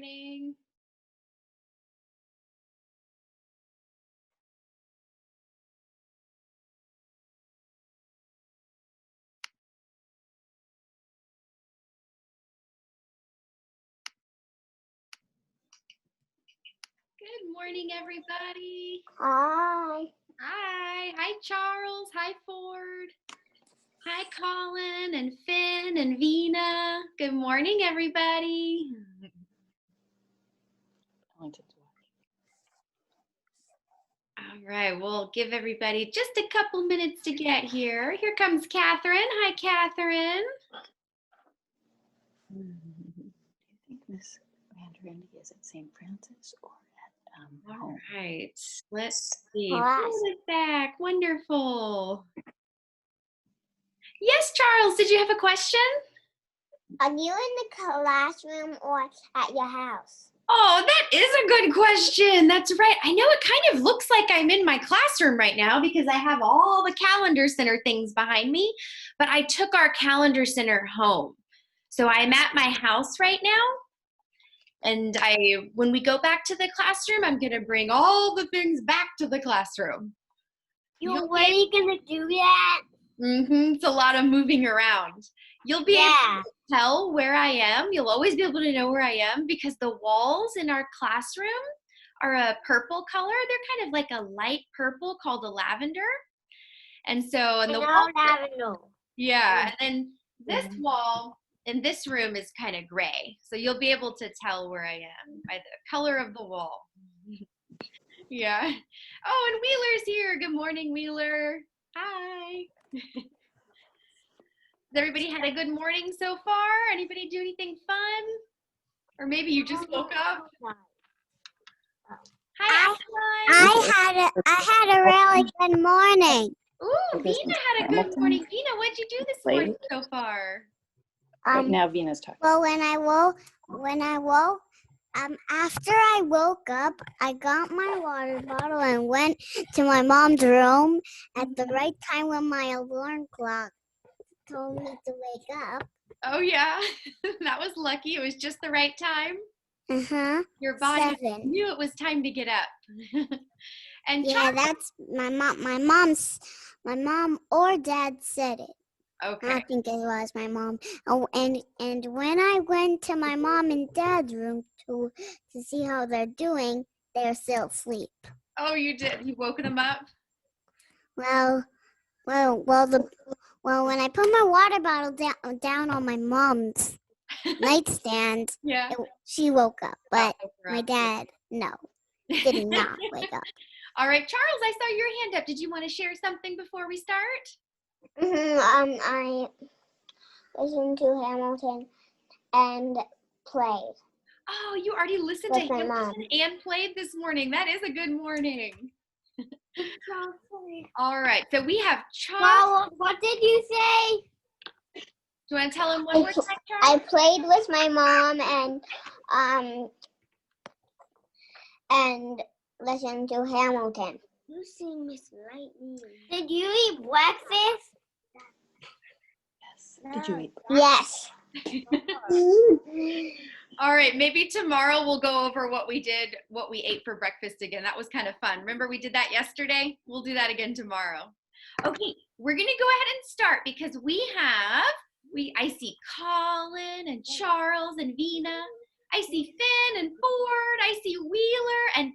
morning. Good morning, everybody. Hi. Hi. Hi, Charles. Hi, Ford. Hi, Colin and Finn and Vina. Good morning, everybody. All right, we'll give everybody just a couple minutes to get here. Here comes Catherine. Hi, Catherine. Do you think Miss Mandarin is at St. Francis or at home? All right, let's see. Class. Paul is back. Wonderful. Yes, Charles, did you have a question? Are you in the classroom or at your house? Oh, that is a good question. That's right. I know it kind of looks like I'm in my classroom right now because I have all the Calendar Center things behind me, but I took our Calendar Center home. So I'm at my house right now. And when we go back to the classroom, I'm going to bring all the things back to the classroom. You're really gonna do that? It's a lot of moving around. You'll be able to tell where I am. You'll always be able to know where I am because the walls in our classroom are a purple color. They're kind of like a light purple called a lavender. And so, and the wall, lavender. yeah, and then this wall in this room is kind of gray. So you'll be able to tell where I am by the color of the wall. Yeah. Oh, and Wheeler's here. Good morning, Wheeler. Hi. Has everybody had a good morning so far? Anybody do anything fun? Or maybe you just woke up? Hi, I had a really good morning. Ooh, Vina had a good morning. Vina, what'd you do this morning so far? Right now Vina's talking. Well, when I woke, after I woke up, I got my water bottle and went to my mom's room at the right time when my alarm clock told me to wake up. Oh, yeah. That was lucky. It was just the right time. Your body 7. knew it was time to get up. And Yeah, that's my mom or dad said it. Okay. I think it was my mom. Oh, and when I went to my mom and dad's room to see how they're doing, they're still asleep. Oh, you did? You woken them up? Well, when I put my water bottle down on my mom's nightstand, Yeah. she woke up, but my dad, no, did not wake up. All right, Charles, I saw your hand up. Did you want to share something before we start? I listened to Hamilton and played. Oh, you already listened to Hamilton and played this morning. That is a good morning. All right, so we have Charles. What did you say? Do you want to tell him one more time, Charles? I played with my mom and listened to Hamilton. You sing Miss Lightning. Did you eat breakfast? Yes. Did you eat? Yes. All right, maybe tomorrow we'll go over what we ate for breakfast again. That was kind of fun. Remember we did that yesterday? We'll do that again tomorrow. Okay, we're gonna go ahead and start because I see Colin and Charles and Vina. I see Finn and Ford. I see Wheeler and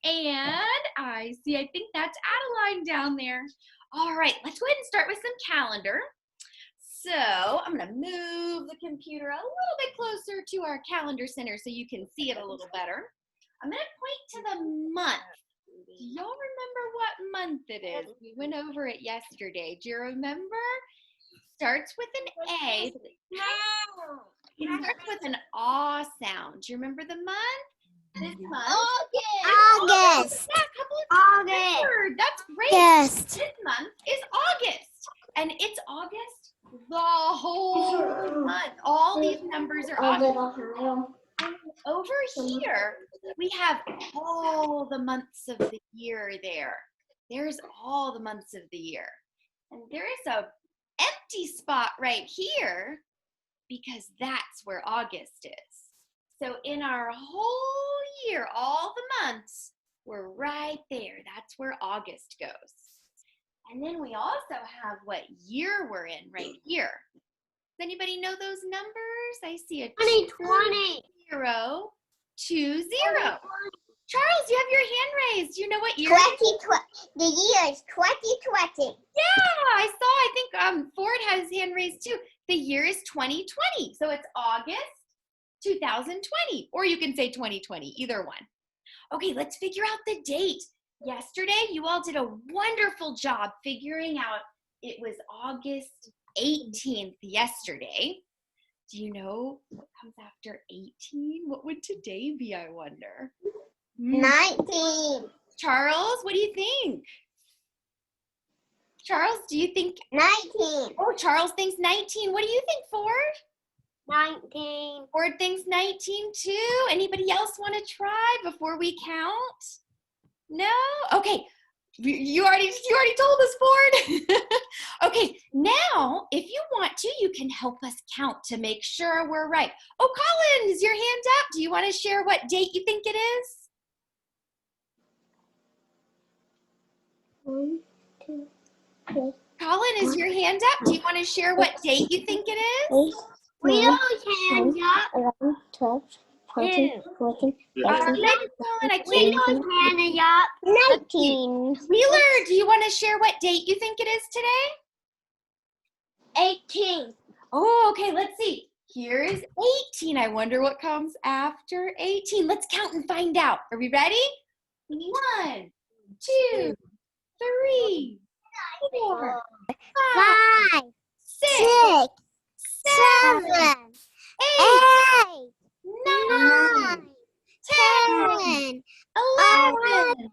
Catherine. And I think that's Adeline down there. All right, let's go ahead and start with some calendar. So I'm going to move the computer a little bit closer to our Calendar Center so you can see it a little better. I'm going to point to the month. Do y'all remember what month it is? We went over it yesterday. Do you remember? Starts with an A. It starts with an aw sound. Do you remember the month? This month? August. Yeah, a couple of August. That's great. Yes. This month is August. And it's August the whole month. All these numbers are August. And over here, we have all the months of the year there. There's all the months of the year. And there is a empty spot right here because that's where August is. So in our whole year, all the months, we're right there. That's where August goes. And then we also have what year we're in right here. Does anybody know those numbers? I see a 2020. 0, 2, 0. Charles, you have your hand raised. You know what year? 2020. The year is 2020. Yeah, I saw. I think Ford has his hand raised too. The year is 2020. So it's August 2020. Or you can say 2020, either one. Okay, let's figure out the date. Yesterday, you all did a wonderful job figuring out it was August 18th yesterday. Do you know what comes after 18? What would today be, I wonder? 19. Charles, what do you think? Charles, do you think? 19. Oh, Charles thinks 19. What do you think, Ford? 19. Ford thinks 19 too. Anybody else want to try before we count? No? Okay. You already told us, Ford. Okay, now if you want to, you can help us count to make sure we're right. Oh, Colin, is your hand up? Do you want to share what date you think it is? 1, 2, 3. Colin, is your hand up? Do you want to share what date you think it is? 8. We always hands up. 11, 12, 14, 14, 15, Colin, I We can't. always hands up. 19. Wheeler, do you want to share what date you think it is today? 18. Oh, okay, let's see. Here is 18. I wonder what comes after 18. Let's count and find out. Are we ready? 1, 2, 3, 4, 5, 5, 6, 6, 7, 7, 8, 8, 9, 9, 10, 10, 11,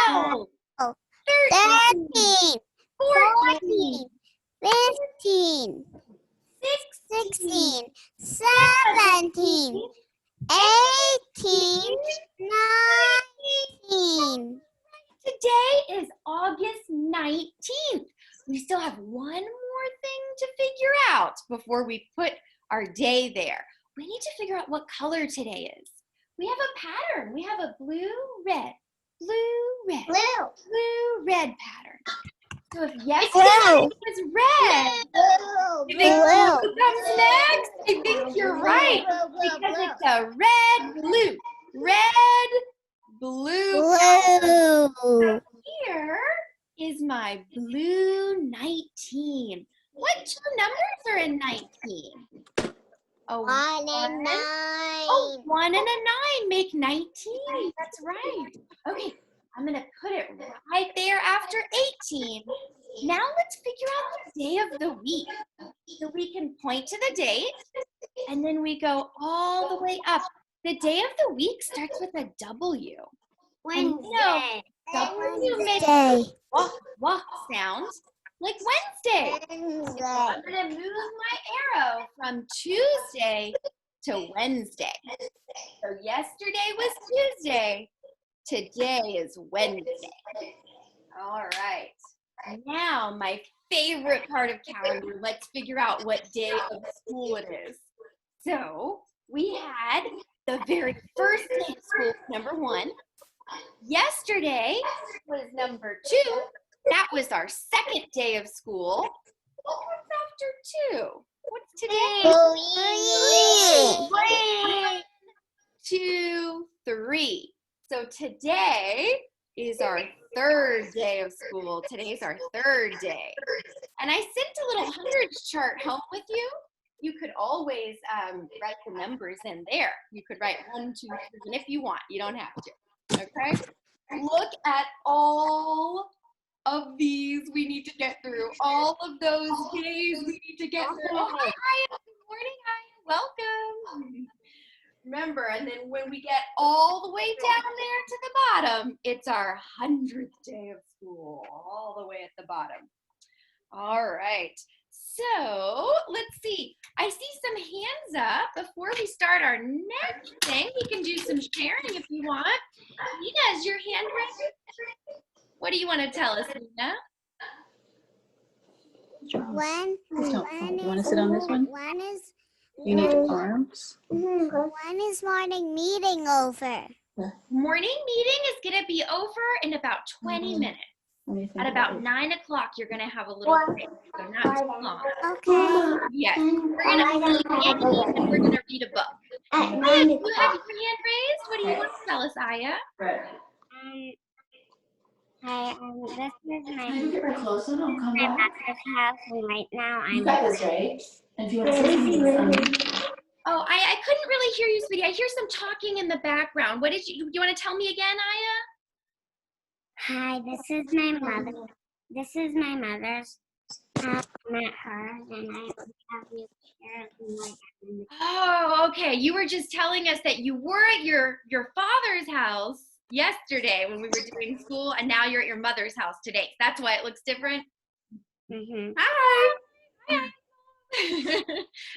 12, 13, 13, 14, 15, 16, 16, 17, 18, 19. Today is August 19th. We still have one more thing to figure out before we put our day there. We need to figure out what color today is. We have a pattern. We have a blue, red, blue, red, Blue. blue, red pattern. So if yesterday was red, you think blue comes next? I think you're right because it's a red, blue, red, blue pattern. Blue. Here is my blue 19. What two numbers are in 19? A 1 and 9. Oh, 1 and a 9 make 19. That's right. Okay, I'm going to put it right there after 18. Now let's figure out the day of the week. So we can point to the date, and then we go all the way up. The day of the week starts with a W. Wednesday. W makes Wednesday. walk sound like Wednesday. Wednesday. I'm going to move my arrow from Tuesday to Wednesday. So yesterday was Tuesday. Today is Wednesday. All right. Now, my favorite part of calendar, let's figure out what day of school it is. So we had the very first day of school, number 1. Yesterday was number 2. That was our second day of school. What comes after 2? What's today? 1, 2, 3. So today is our third day of school. Today's our third day. And I sent a little hundreds chart home with you. You could always write the numbers in there. You could write 1, 2, 3, and if you want, you don't have to. Okay? Look at all of these we need to get through. All of those days we need to get through. Oh, hi, Aya. Good morning, Aya. Welcome. Remember, and then when we get all the way down there to the bottom, it's our 100th day of school, all the way at the bottom. All right. So let's see. I see some hands up. Before we start our next thing, we can do some sharing if you want. Nina, is your hand ready? What do you want to tell us, Nina? Charles, One please don't fall. is You want to sit on this one? One is You need arms? When is morning meeting over? Morning meeting is going to be over in about 20 minutes. What do you think At about 9 o'clock, you're going to have a little break, so not too long. Okay. Yes, we're going to play candy and we're going to read a book. Aya, you have your hand raised. What do you want to tell us, Aya? Hi, this is Can you get her close and I'll come my back? mother's house, and right now You I'm. got this, right? And if you want to say something, Oh, I couldn't really hear you, sweetie. I hear some talking in the background. What did you, do you want to tell me again, Aya? Hi, this is my mother. This is my mother's house. I met her, and I have you share my. Oh, okay. You were just telling us that you were at your father's house yesterday when we were doing school, and now you're at your mother's house today. That's why it looks different. Mm-hmm. Hi. Hi.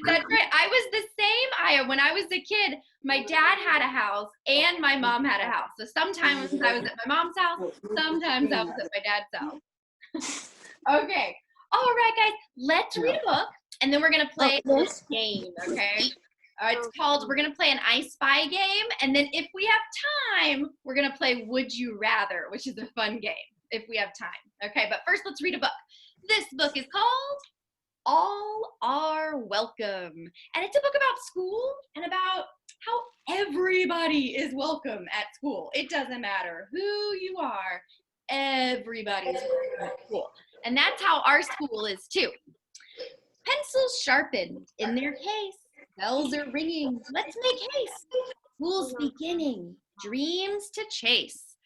That's right. I was the same, Aya. When I was a kid, my dad had a house and my mom had a house. So sometimes I was at my mom's house, sometimes I was at my dad's house. Okay. All right, guys. Let's read a book, and then we're going to play a game, okay? It's called, we're going to play an I Spy game, and then if we have time, we're going to play Would You Rather, which is a fun game, if we have time. Okay, but first let's read a book. This book is called All Are Welcome, and it's a book about school and about how everybody is welcome at school. It doesn't matter who you are, everybody's welcome at school. And that's how our school is too. Pencils sharpened in their case, bells are ringing, let's make haste. School's beginning, dreams to chase.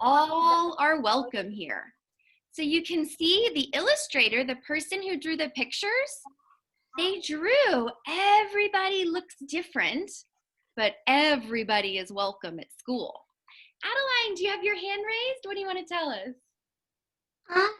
All are welcome here. So you can see the illustrator, the person who drew the pictures, they drew, everybody looks different, but everybody is welcome at school. Adeline, do you have your hand raised? What do you want to tell us? I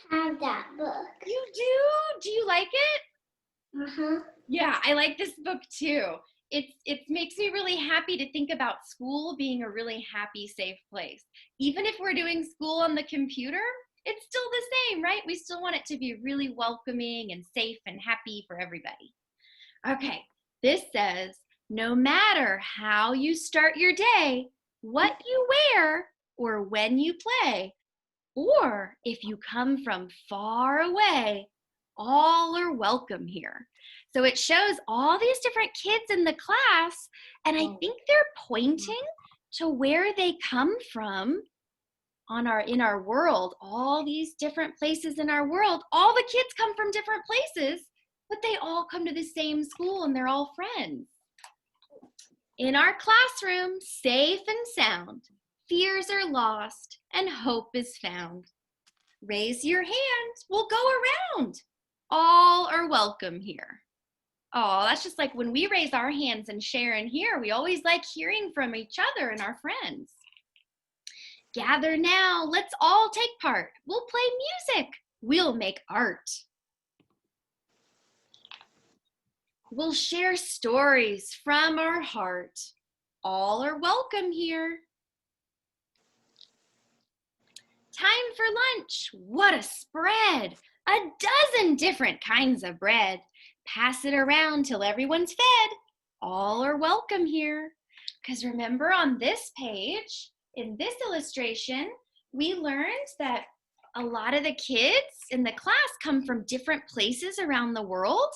have that book. You do? Do you like it? Uh-huh. Yeah, I like this book too. It makes me really happy to think about school being a really happy, safe place. Even if we're doing school on the computer, it's still the same, right? We still want it to be really welcoming and safe and happy for everybody. Okay, this says, no matter how you start your day, what you wear, or when you play, or if you come from far away, all are welcome here. So it shows all these different kids in the class, and I think they're pointing to where they come from in our world, all these different places in our world. All the kids come from different places, but they all come to the same school and they're all friends. In our classroom, safe and sound, fears are lost and hope is found. Raise your hand, we'll go around. All are welcome here. Oh, that's just like when we raise our hands and share in here, we always like hearing from each other and our friends. Gather now, let's all take part. We'll play music, we'll make art. We'll share stories from our heart. All are welcome here. Time for lunch, what a spread. A dozen different kinds of bread. Pass it around till everyone's fed. All are welcome here. Because remember on this page, in this illustration, we learned that a lot of the kids in the class come from different places around the world.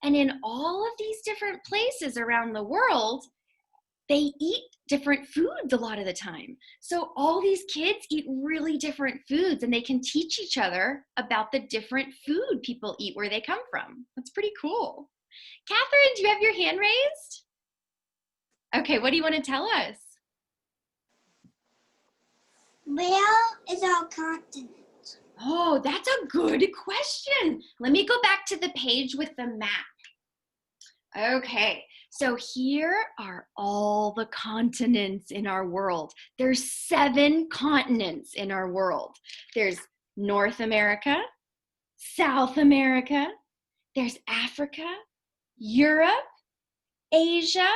And in all of these different places around the world, they eat different foods a lot of the time. So all these kids eat really different foods, and they can teach each other about the different food people eat where they come from. That's pretty cool. Catherine, do you have your hand raised? Okay, what do you want to tell us? Where is our continent? Oh, that's a good question. Let me go back to the page with the map. Okay, so here are all the continents in our world. There's 7 continents in our world. There's North America, South America, there's Africa, Europe, Asia,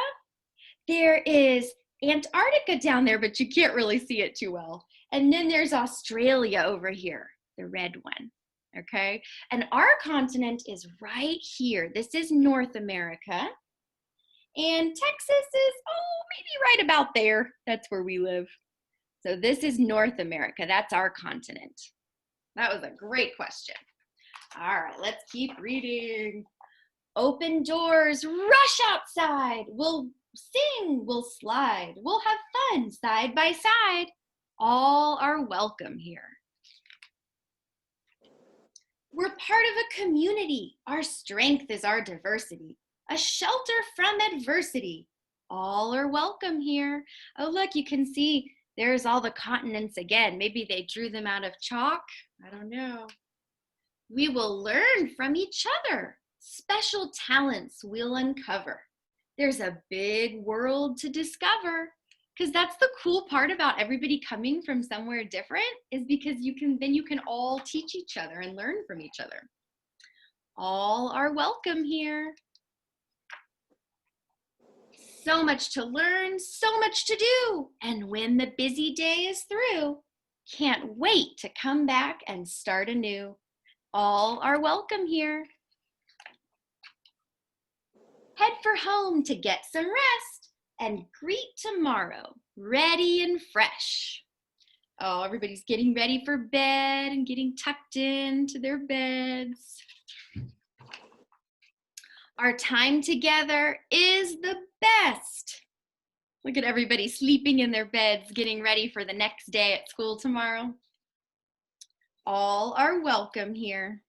there is Antarctica down there, but you can't really see it too well. And then there's Australia over here, the red one. okay? And our continent is right here. This is North America. And Texas is, oh, maybe right about there. That's where we live. So this is North America. That's our continent. That was a great question. All right, let's keep reading. Open doors, rush outside. We'll sing, we'll slide. We'll have fun side by side. All are welcome here. We're part of a community. Our strength is our diversity. A shelter from adversity. All are welcome here. Oh, look, you can see there's all the continents again. Maybe they drew them out of chalk. I don't know. We will learn from each other. Special talents we'll uncover. There's a big world to discover. Because that's the cool part about everybody coming from somewhere different, is because you can all teach each other and learn from each other. All are welcome here. So much to learn, so much to do. And when the busy day is through, can't wait to come back and start anew. All are welcome here. Head for home to get some rest and greet tomorrow, ready and fresh. Oh, everybody's getting ready for bed and getting tucked into their beds. Our time together is the best. Look at everybody sleeping in their beds, getting ready for the next day at school tomorrow. All are welcome here.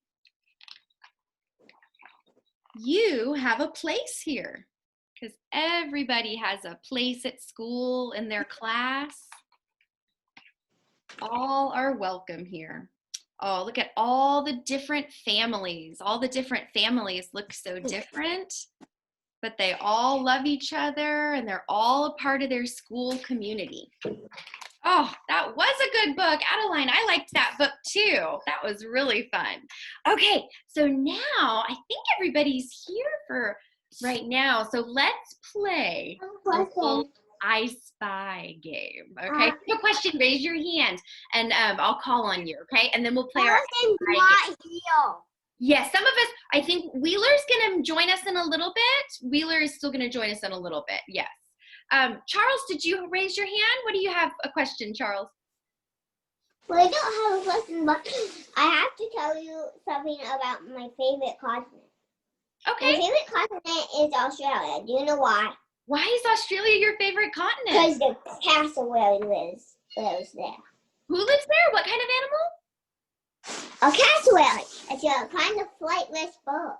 You have a place here, because everybody has a place at school in their class. All are welcome here. Oh, look at all the different families. All the different families look so different, but they all love each other and they're all a part of their school community. Oh, that was a good book. Adeline, I liked that book too. That was really fun. Okay, so now I think everybody's here for right now. So let's play a little I Spy game. Okay, if you have a question, raise your hand and I'll call on you, okay? And then we'll play our I Spy game. Yes, some of us, I think Wheeler's gonna join us in a little bit. Wheeler is still gonna join us in a little bit, yes. Charles, did you raise your hand? What do you have a question, Charles? Well, I don't have a question, but I have to tell you something about my favorite continent. Okay. My favorite continent is Australia. Do you know why? Why is Australia your favorite continent? Because the cassowary lives there. Who lives there? What kind of animal? A cassowary. It's a kind of flightless bird.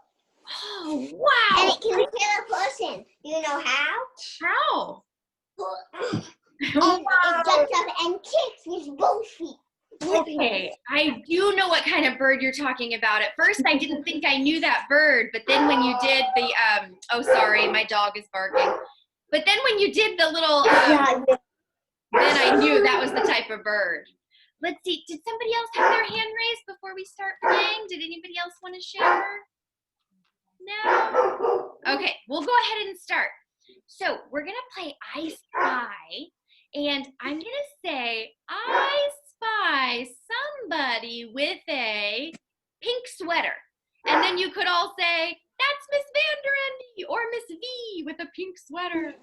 Oh, wow. And it can kill a person. Do you know how? How? And it jumps up and kicks with both feet. Okay, I do know what kind of bird you're talking about. At first, I didn't think I knew that bird, but then when you did the, oh, sorry, my dog is barking. But then when you did the little, then I knew that was the type of bird. Let's see, did somebody else have their hand raised before we start playing? Did anybody else want to share? No? Okay, we'll go ahead and start. So we're gonna play I Spy, and I'm gonna say, I spy somebody with a pink sweater. And then you could all say, that's Miss Vanderendy, or Miss V with a pink sweater.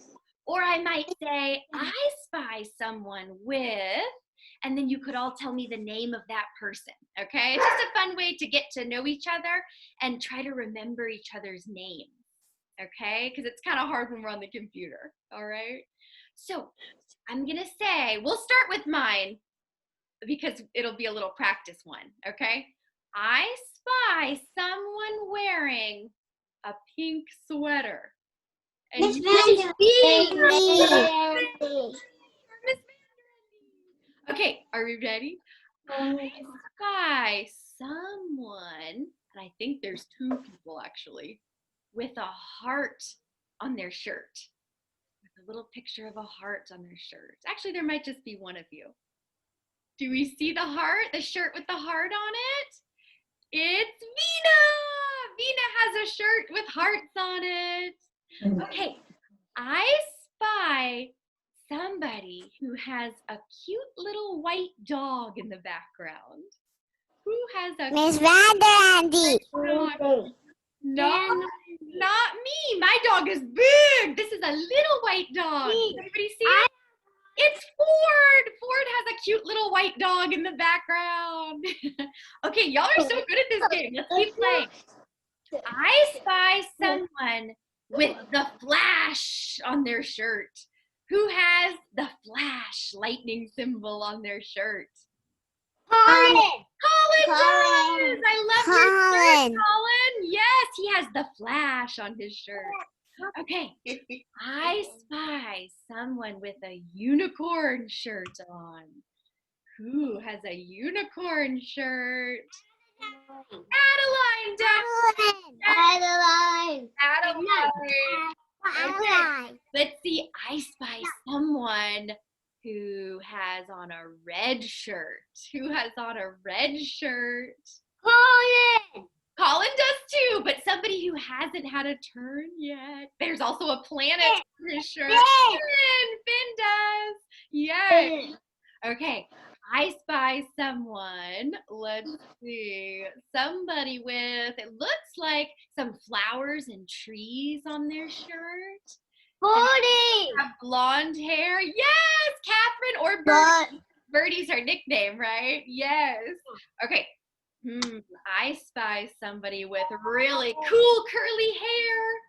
Or I might say, I spy someone with, and then you could all tell me the name of that person, okay? It's just a fun way to get to know each other and try to remember each other's names, okay? Because it's kind of hard when we're on the computer, all right? So I'm gonna say, we'll start with mine because it'll be a little practice one, okay? I spy someone wearing a pink sweater. And Miss Vanderendy. Miss Vanderendy. Okay, are we ready? I spy someone, and I think there's two people actually, with a heart on their shirt. With a little picture of a heart on their shirt. Actually, there might just be one of you. Do we see the heart, the shirt with the heart on it? It's Vina! Vina has a shirt with hearts on it. Okay, I spy somebody who has a cute little white dog in the background. Who has a Miss Vanderandy. dog? No, not me. My dog is big. This is a little white dog. Does anybody see it? It's Ford. Ford has a cute little white dog in the background. Okay, y'all are so good at this game. Let's keep playing. I spy someone with the flash on their shirt. Who has the flash lightning symbol on their shirt? Colin. Colin does. I love your shirt, Colin. Colin. Yes, he has the flash on his shirt. Okay, I spy someone with a unicorn shirt on. Who has a unicorn shirt? Adeline does. Adeline. Adeline. Adeline. Let's see. I spy someone who has on a red shirt. Who has on a red shirt? Colin. Colin does too, but somebody who hasn't had a turn yet. There's also a planet on his shirt. Finn does. Yay. Okay. I spy someone, let's see, somebody with, it looks like some flowers and trees on their shirt. Forty. Have blonde hair. Yes, Catherine or Birdie. Birdie's her nickname, right? Yes. Okay. I spy somebody with really cool curly hair.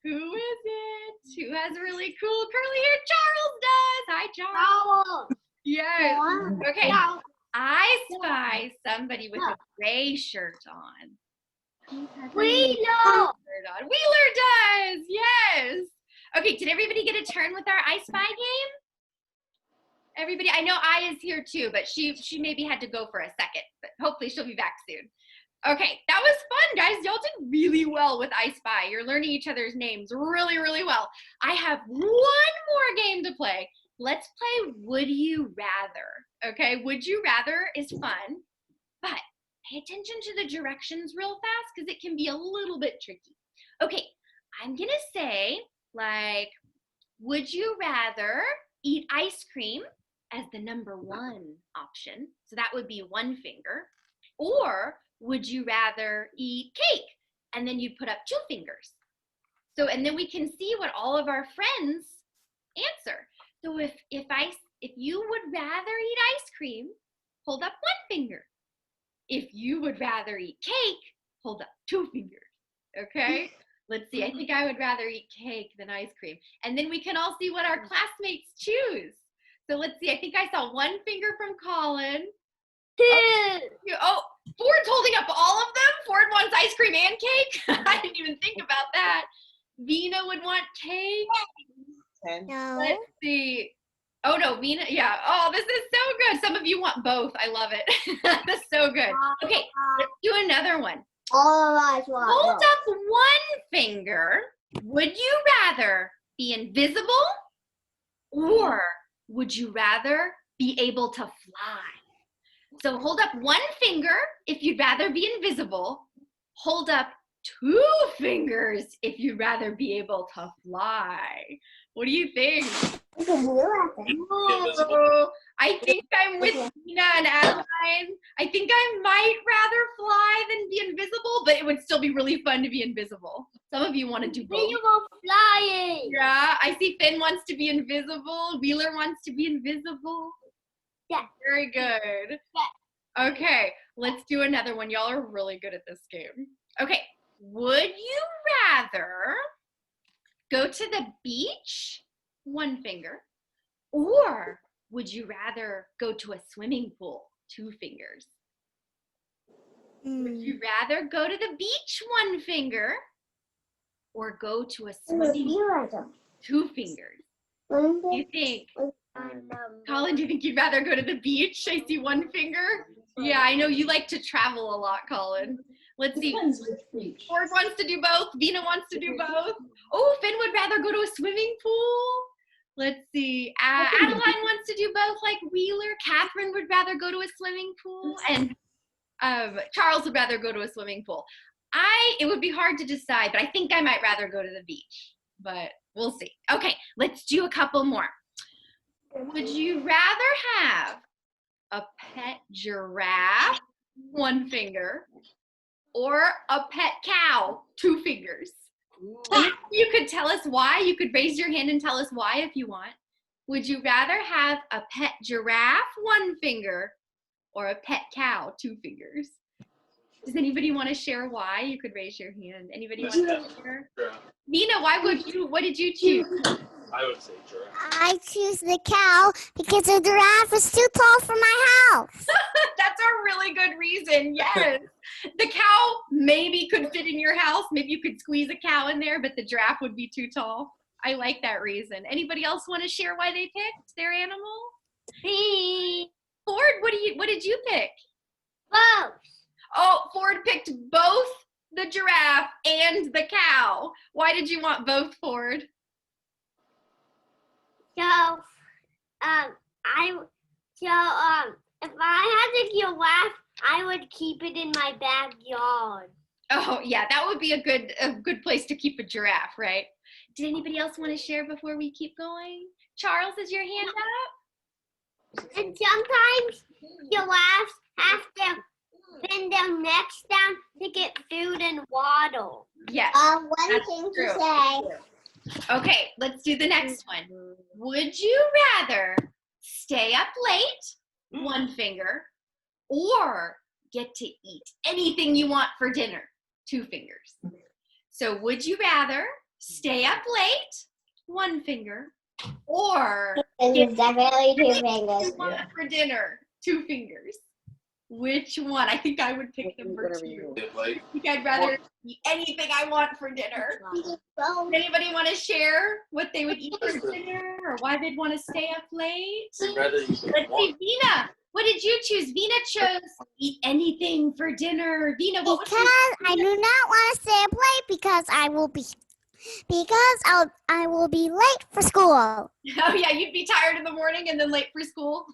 Who is it? Who has really cool curly hair? Charles does. Hi, Charles. Yes. Okay. I spy somebody with a gray shirt on. Wheeler. Wheeler does. Yes. Okay. Did everybody get a turn with our I Spy game? Everybody, I know I is here too, but she maybe had to go for a second, but hopefully she'll be back soon. Okay, that was fun, guys. Y'all did really well with I Spy. You're learning each other's names really, really well. I have one more game to play. Let's play Would You Rather. Okay, Would You Rather is fun, but pay attention to the directions real fast because it can be a little bit tricky. Okay, I'm gonna say, like, would you rather eat ice cream as the number 1 option? So that would be 1 finger. Or would you rather eat cake? And then you'd put up 2 fingers. So, and then we can see what all of our friends answer. So if you would rather eat ice cream, hold up 1 finger. If you would rather eat cake, hold up 2 fingers. Okay? Let's see. I think I would rather eat cake than ice cream. And then we can all see what our classmates choose. So let's see. I think I saw 1 finger from Colin. 2. Oh, Ford's holding up all of them. Ford wants ice cream and cake. I didn't even think about that. Vina would want cake. 10. No. Let's see. Oh no, Vina. Yeah. Oh, this is so good. Some of you want both. I love it. That's so good. Okay, let's do another one. All of us want. Hold up 1 finger. Would you rather be invisible or would you rather be able to fly? So hold up 1 finger if you'd rather be invisible. Hold up 2 fingers if you'd rather be able to fly. What do you think? Oh, I think I'm with Tina and Adeline. I think I might rather fly than be invisible, but it would still be really fun to be invisible. Some of you want to do both. Flying. Yeah, I see Finn wants to be invisible. Wheeler wants to be invisible. Yeah. Very good. Yeah. Okay, let's do another one. Y'all are really good at this game. Okay, would you rather go to the beach, 1 finger, or would you rather go to a swimming pool, 2 fingers? Would you rather go to the beach, 1 finger, or go to a swimming pool, 2 fingers? What do you think? Colin, do you think you'd rather go to the beach? I see 1 finger. Yeah, I know you like to travel a lot, Colin. Let's see. Depends which beach. Ford wants to do both. Vina wants to do both. Oh, Finn would rather go to a swimming pool. Let's see. Adeline wants to do both, like Wheeler. Catherine would rather go to a swimming pool, and Charles would rather go to a swimming pool. It would be hard to decide, but I think I might rather go to the beach. But we'll see. Okay, let's do a couple more. Would you rather have a pet giraffe 1 finger, or a pet cow, 2 fingers? You could tell us why. You could raise your hand and tell us why if you want. Would you rather have a pet giraffe, 1 finger, or a pet cow, 2 fingers? Does anybody want to share why? You could raise your hand. Anybody want to share? Nina, what did you choose? I would say giraffe. I choose the cow because the giraffe is too tall for my house. That's a really good reason. Yes. The cow maybe could fit in your house. Maybe you could squeeze a cow in there, but the giraffe would be too tall. I like that reason. Anybody else want to share why they picked their animal? Me. Ford, what did you pick? Both. Oh, Ford picked both the giraffe and the cow. Why did you want both, Ford? So, if I had a giraffe, I would keep it in my backyard. Oh, yeah, that would be a good place to keep a giraffe, right? Did anybody else want to share before we keep going? Charles, is your hand up? And sometimes giraffes have to bend their necks down to get food and water. Yes. One That's thing true. to say. Okay, let's do the next one. Would you rather stay up late, 1 finger, or get to eat anything you want for dinner, 2 fingers? So would you rather stay up late, 1 finger, or It's definitely 2 anything fingers. you want for dinner, 2 fingers? Which one? I think I would pick number 2. Like, I think I'd rather eat anything I want for dinner. Both. Does anybody want to share what they would eat for dinner or why they'd want to stay up late? I'd rather you Let's see, Vina. What did you choose? Vina chose eat anything for dinner. Vina, what would Because I do not want to stay up late because I will be late for school. you? Oh yeah, you'd be tired in the morning and then late for school.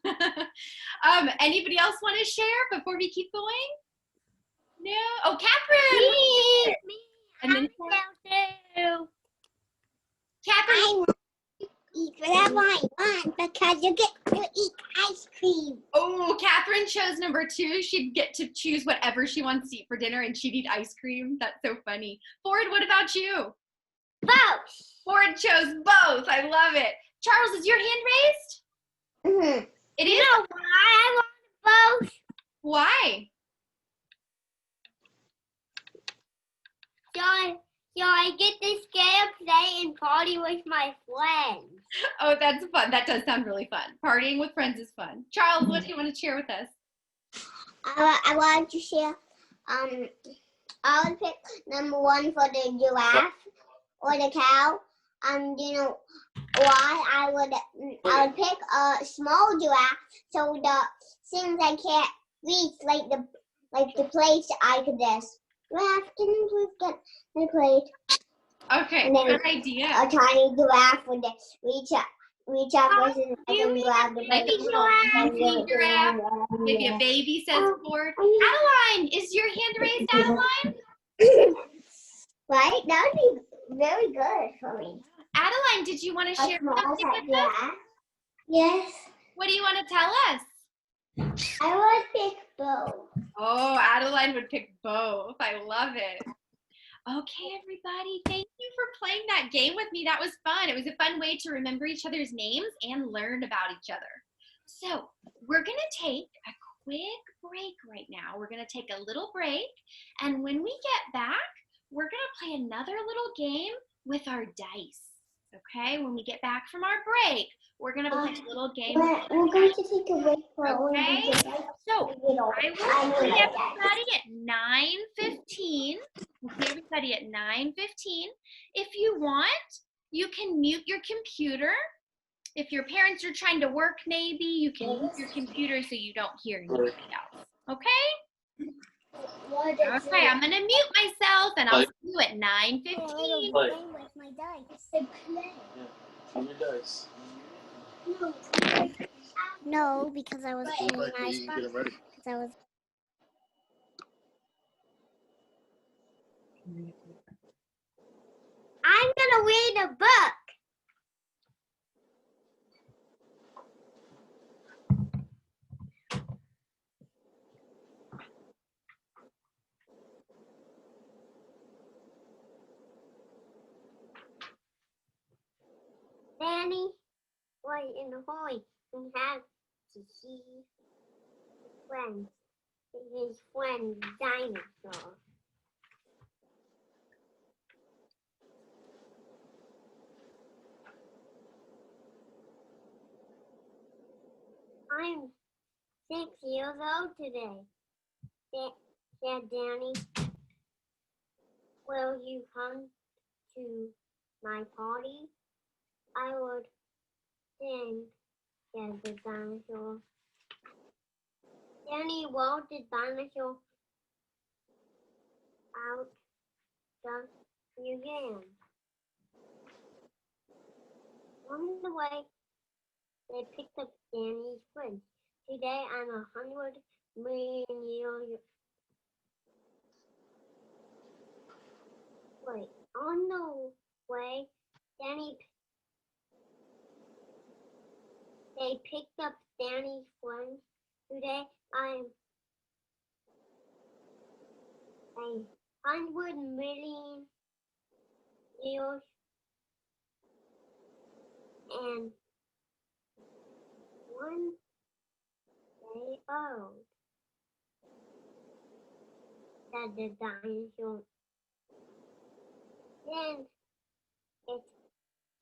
Anybody else want to share before we keep going? No. Oh, Catherine. Me. And then too. Catherine. I want to eat whatever I want because you get to eat ice cream. Oh, Catherine chose number 2. She'd get to choose whatever she wants to eat for dinner, and she'd eat ice cream. That's so funny. Ford, what about you? Both. Ford chose both. I love it. Charles, is your hand raised? Mm-hmm. It You is. know why I want both? Why? So I get to stay up late and party with my friends. Oh, that's fun. That does sound really fun. Partying with friends is fun. Charles, what do you want to share with us? I want to share. I would pick number 1 for the giraffe or the cow. You know why I would pick a small giraffe so the things I can't reach, like the plates, I could just. Giraffe, can you please get my plate? Okay, And then good idea. A tiny giraffe would just reach up versus I can grab the Maybe giraffe. Maybe a baby says Ford. Adeline, is your hand raised, Adeline? Right? That would be very good for me. Adeline, did you want to share something with us? Yes. What do you want to tell us? I would pick both. Oh, Adeline would pick both. I love it. Okay, everybody, thank you for playing that game with me. That was fun. It was a fun way to remember each other's names and learn about each other. So we're going to take a quick break right now. We're going to take a little break. And when we get back, we're going to play another little game with our dice. Okay, when we get back from our break, we're going to play a little game. We're going to take a break for Okay, so I will see everybody at 9:15. We'll see everybody at 9:15. If you want, you can mute your computer. If your parents are trying to work, maybe you can mute your computer so you don't hear anybody else. Okay? Okay, I'm gonna mute myself and I'll see you at 9:15. Play. with my dice. Turn your dice. No, because I was in a Like, nice you spot. get 'em ready. Because I was. I'm gonna read a book. boy in the hallway and had to see friends. His friend Dinosaur. I'm 6 years old today, said Danny. Will you come to my party? I would sing, said the dinosaur. Danny walked the dinosaur out the museum. On the way, they picked up Danny's friend. Today I'm 100 million years. Wait, on the way, they picked up Danny's friend. Today I'm 100 million years and 1 day old, said the dinosaur. Then it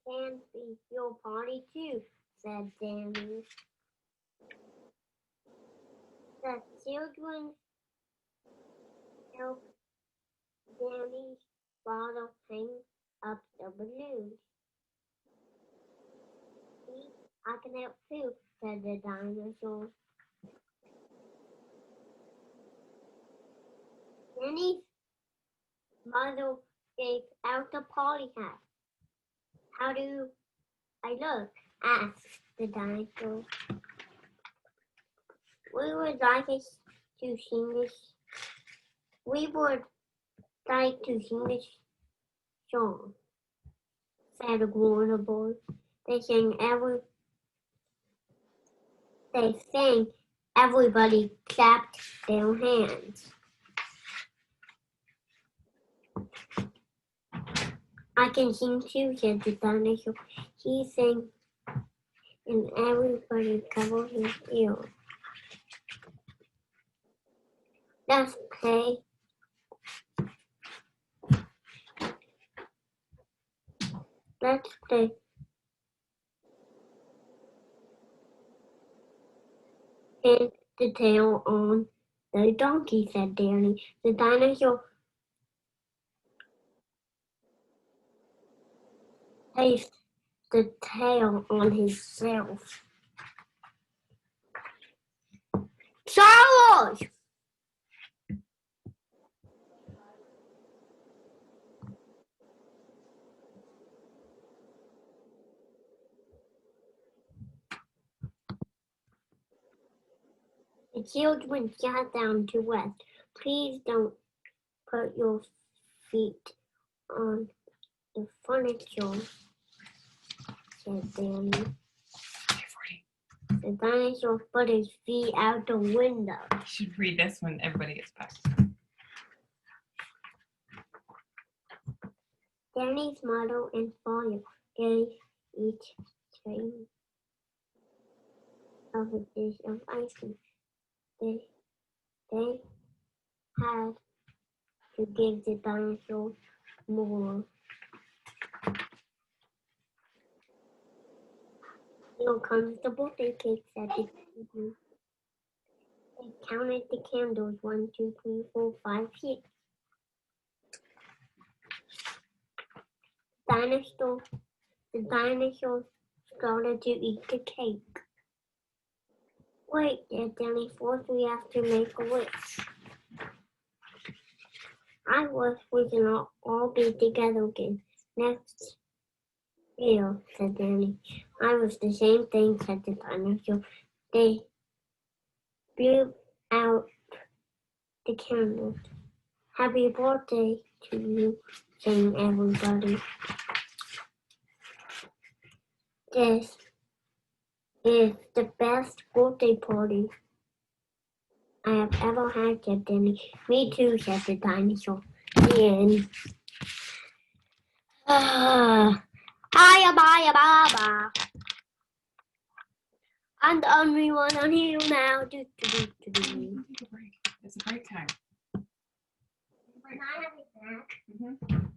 can be your party too, said Danny. The children helped Danny's father hang up the balloons. See, I can help too, said the dinosaur. Danny's mother gave out the party hat. How do I look? Asked the dinosaur. We would like to sing this song, said the Warner Boy. They sang everybody clapped their hands. I can sing too, said the dinosaur. He sang and everybody covered his ears. Let's play. Let's play. Pin the tail on the donkey, said Danny. The dinosaur placed the tail on himself. Charles! The children sat down to rest. Please don't put your feet on the furniture, said Danny. The dinosaur put his feet out the window. You should read this when everybody gets back. Danny's mother and father gave each child of a dish of ice cream. They had to give the dinosaur more. Here comes the birthday cake, said the children. They counted the candles. 1, 2, 3, 4, 5, 6. The dinosaur started to eat the cake. Wait, said Danny, first we have to make a wish. I wish we can all be together again next year, said Danny. I wish the same thing, said the dinosaur. They blew out the candles. Happy birthday to you, sang everybody. This is the best birthday party I have ever had, said Danny. Me too, said the dinosaur. The end. Hiya, bye, bye, bye. I'm the only one on here now. Do, do, do, do, do. Take a break. It's a break time. Take a break. Can I have a snack? Mhm.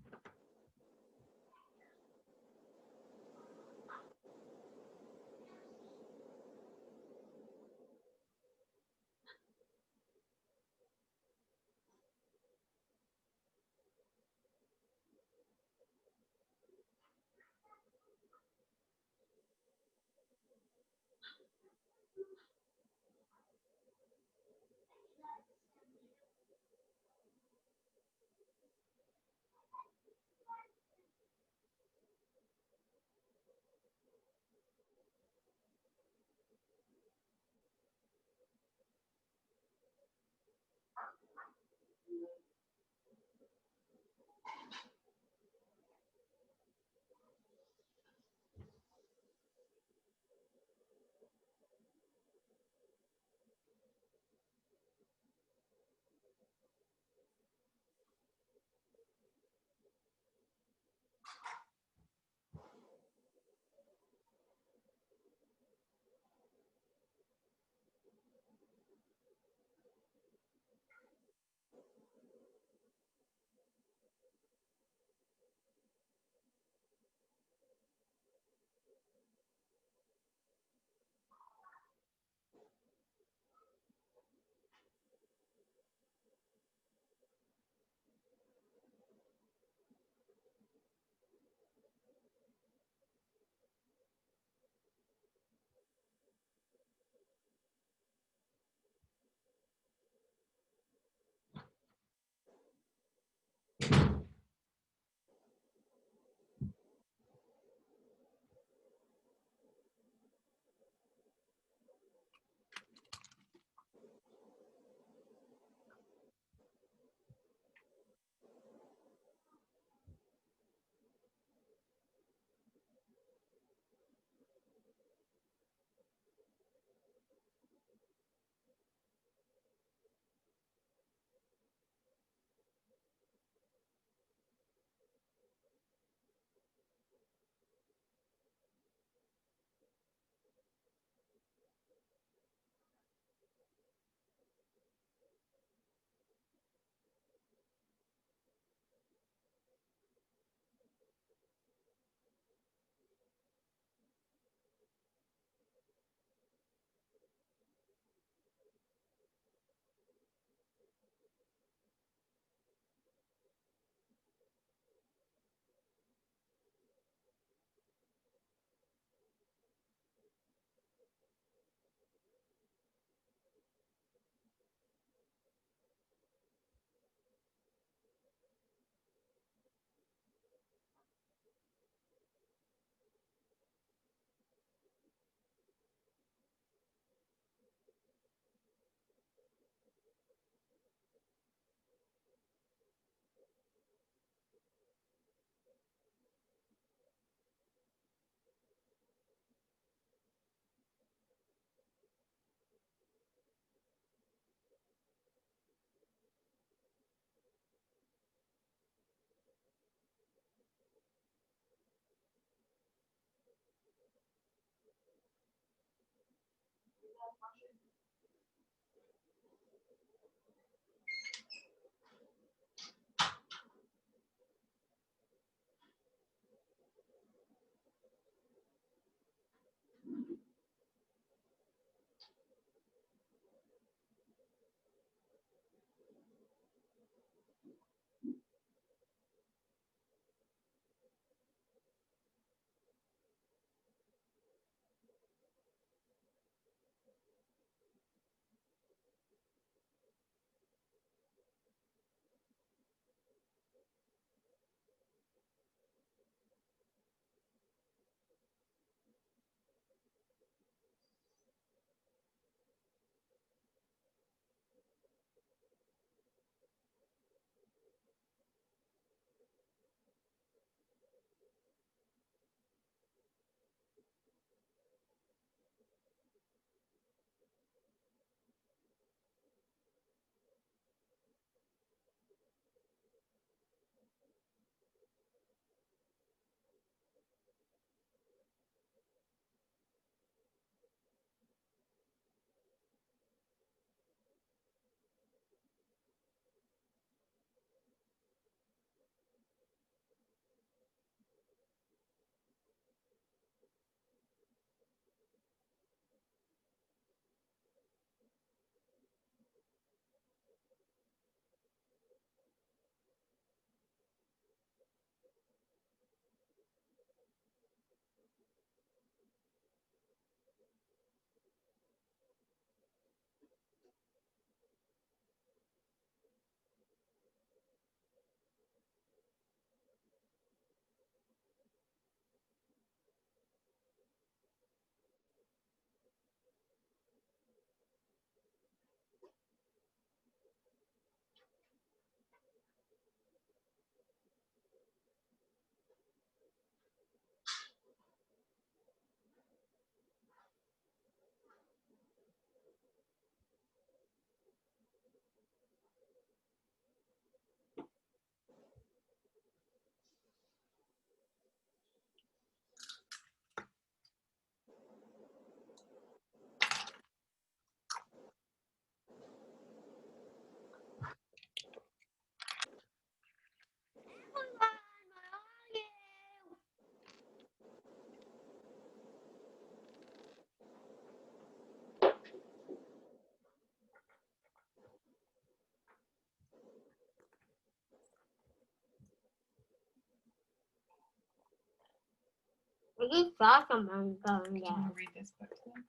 It's awesome. I'm going Do you down. want to read this book to them?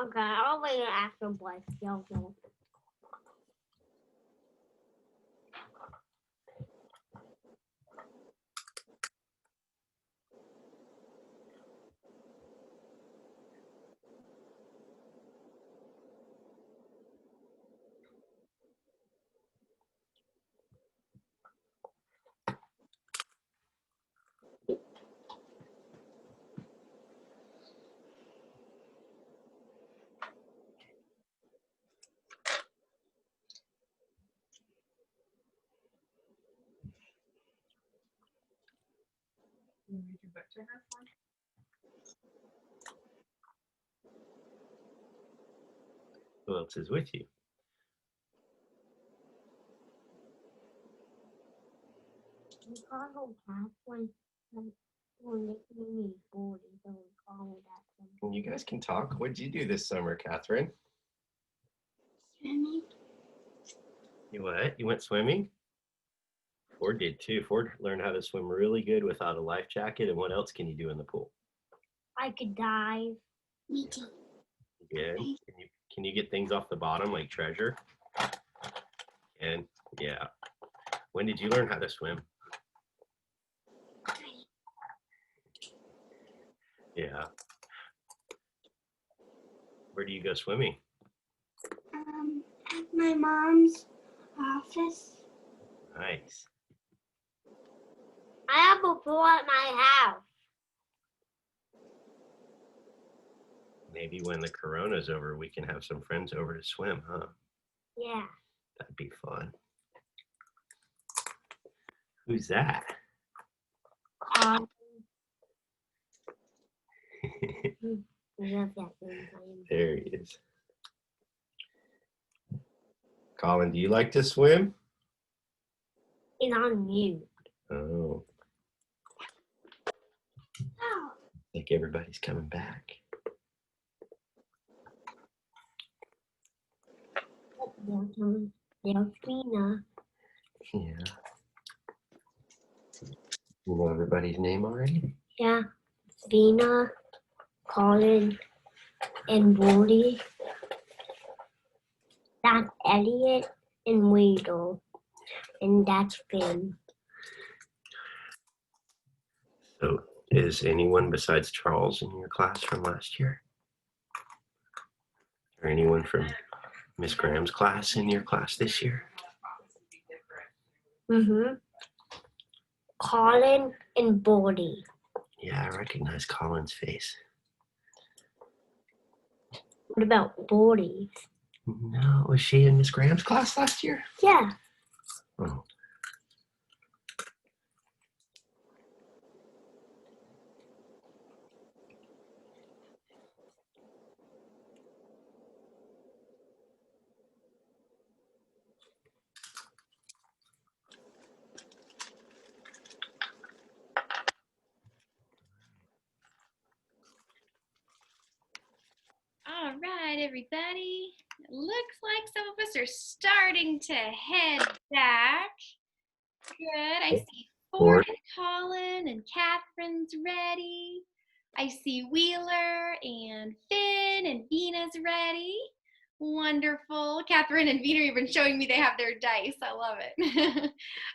Okay, I'll read it after boys. Go. You want to read your book to her for? Who else is with you? We call her Catherine. We're making me 40, so we call her that. You guys can talk. What did you do this summer, Catherine? Swimming. You what? You went swimming? Ford did too. Ford learned how to swim really good without a life jacket. And what else can you do in the pool? I could dive. Me too. Good. Can you get things off the bottom like treasure? And yeah. When did you learn how to swim? Yeah. Where do you go swimming? At my mom's office. Nice. I have a pool at my house. Maybe when the corona's over, we can have some friends over to swim, huh? Yeah. That'd be fun. Who's that? Love that thing. There he is. Colin, do you like to swim? It's on mute. Oh, Oh. like everybody's coming back. There's Trina. Yeah. You know everybody's name already? Yeah. Vina, Colin, and Woody. That's Elliot and Weedle. And that's Finn. So, is anyone besides Charles in your class from last year? Or anyone from Miss Graham's class in your class this year? Mm-hmm. Colin and Woody. Yeah, I recognize Colin's face. What about Woody? No, was she in Miss Graham's class last year? Yeah. Oh. All right, everybody. It looks like some of us are starting to head back. Good. I see Ford and Colin and Catherine's ready. I see Wheeler and Finn and Vina's ready. Wonderful. Catherine and Vina are even showing me they have their dice. I love it.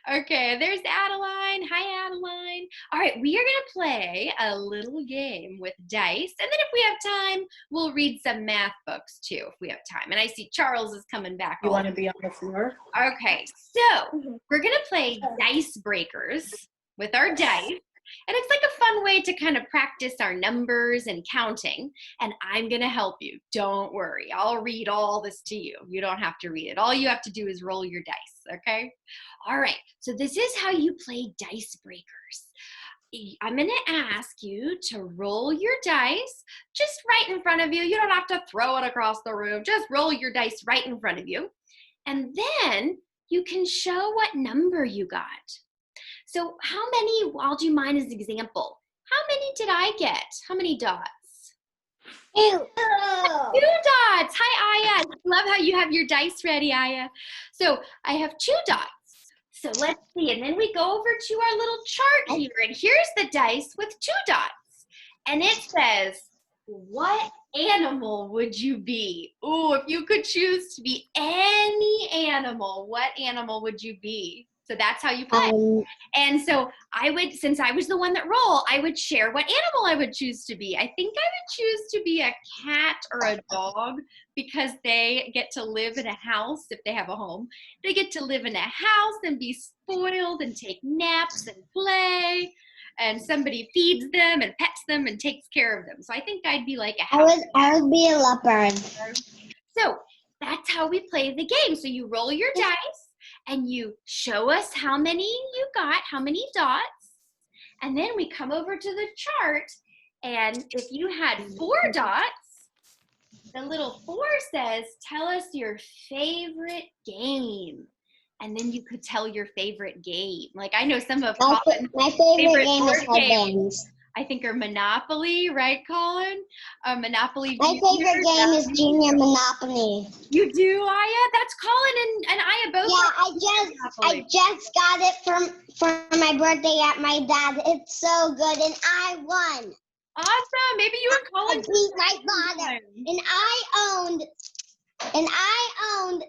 Okay, there's Adeline. Hi, Adeline. All right, we are going to play a little game with dice. And then if we have time, we'll read some math books too, if we have time. And I see Charles is coming back. You want to be on the floor? Okay, so we're going to play dice breakers with our dice. And it's like a fun way to kind of practice our numbers and counting. And I'm going to help you. Don't worry. I'll read all this to you. You don't have to read it. All you have to do is roll your dice, okay? All right, so this is how you play dice breakers. I'm going to ask you to roll your dice just right in front of you. You don't have to throw it across the room. Just roll your dice right in front of you. And then you can show what number you got. So how many, I'll do mine as an example. How many did I get? How many dots? 2. 2 dots. Hi, Aya. I love how you have your dice ready, Aya. So I have 2 dots. So let's see. And then we go over to our little chart here. And here's the dice with 2 dots. And it says, what animal would you be? Ooh, if you could choose to be any animal, what animal would you be? So that's how you play. And so I would, since I was the one that rolled, I would share what animal I would choose to be. I think I would choose to be a cat or a dog because they get to live in a house if they have a home. They get to live in a house and be spoiled and take naps and play. And somebody feeds them and pets them and takes care of them. So I think I'd be like a house. I would be a leopard. So that's how we play the game. So you roll your dice and you show us how many you got, how many dots. And then we come over to the chart. And if you had 4 dots, the little 4 says, tell us your favorite game. And then you could tell your favorite game. Like I know some of Colin's My favorite game is board games, headbands. I think, are Monopoly, right, Colin? Monopoly. My favorite game is Junior Monopoly. You do, Aya? That's Colin and Aya both. Yeah, I just got it for my birthday at my dad. It's so good, and I won. Awesome. Maybe you and Colin. I beat my father, and I owned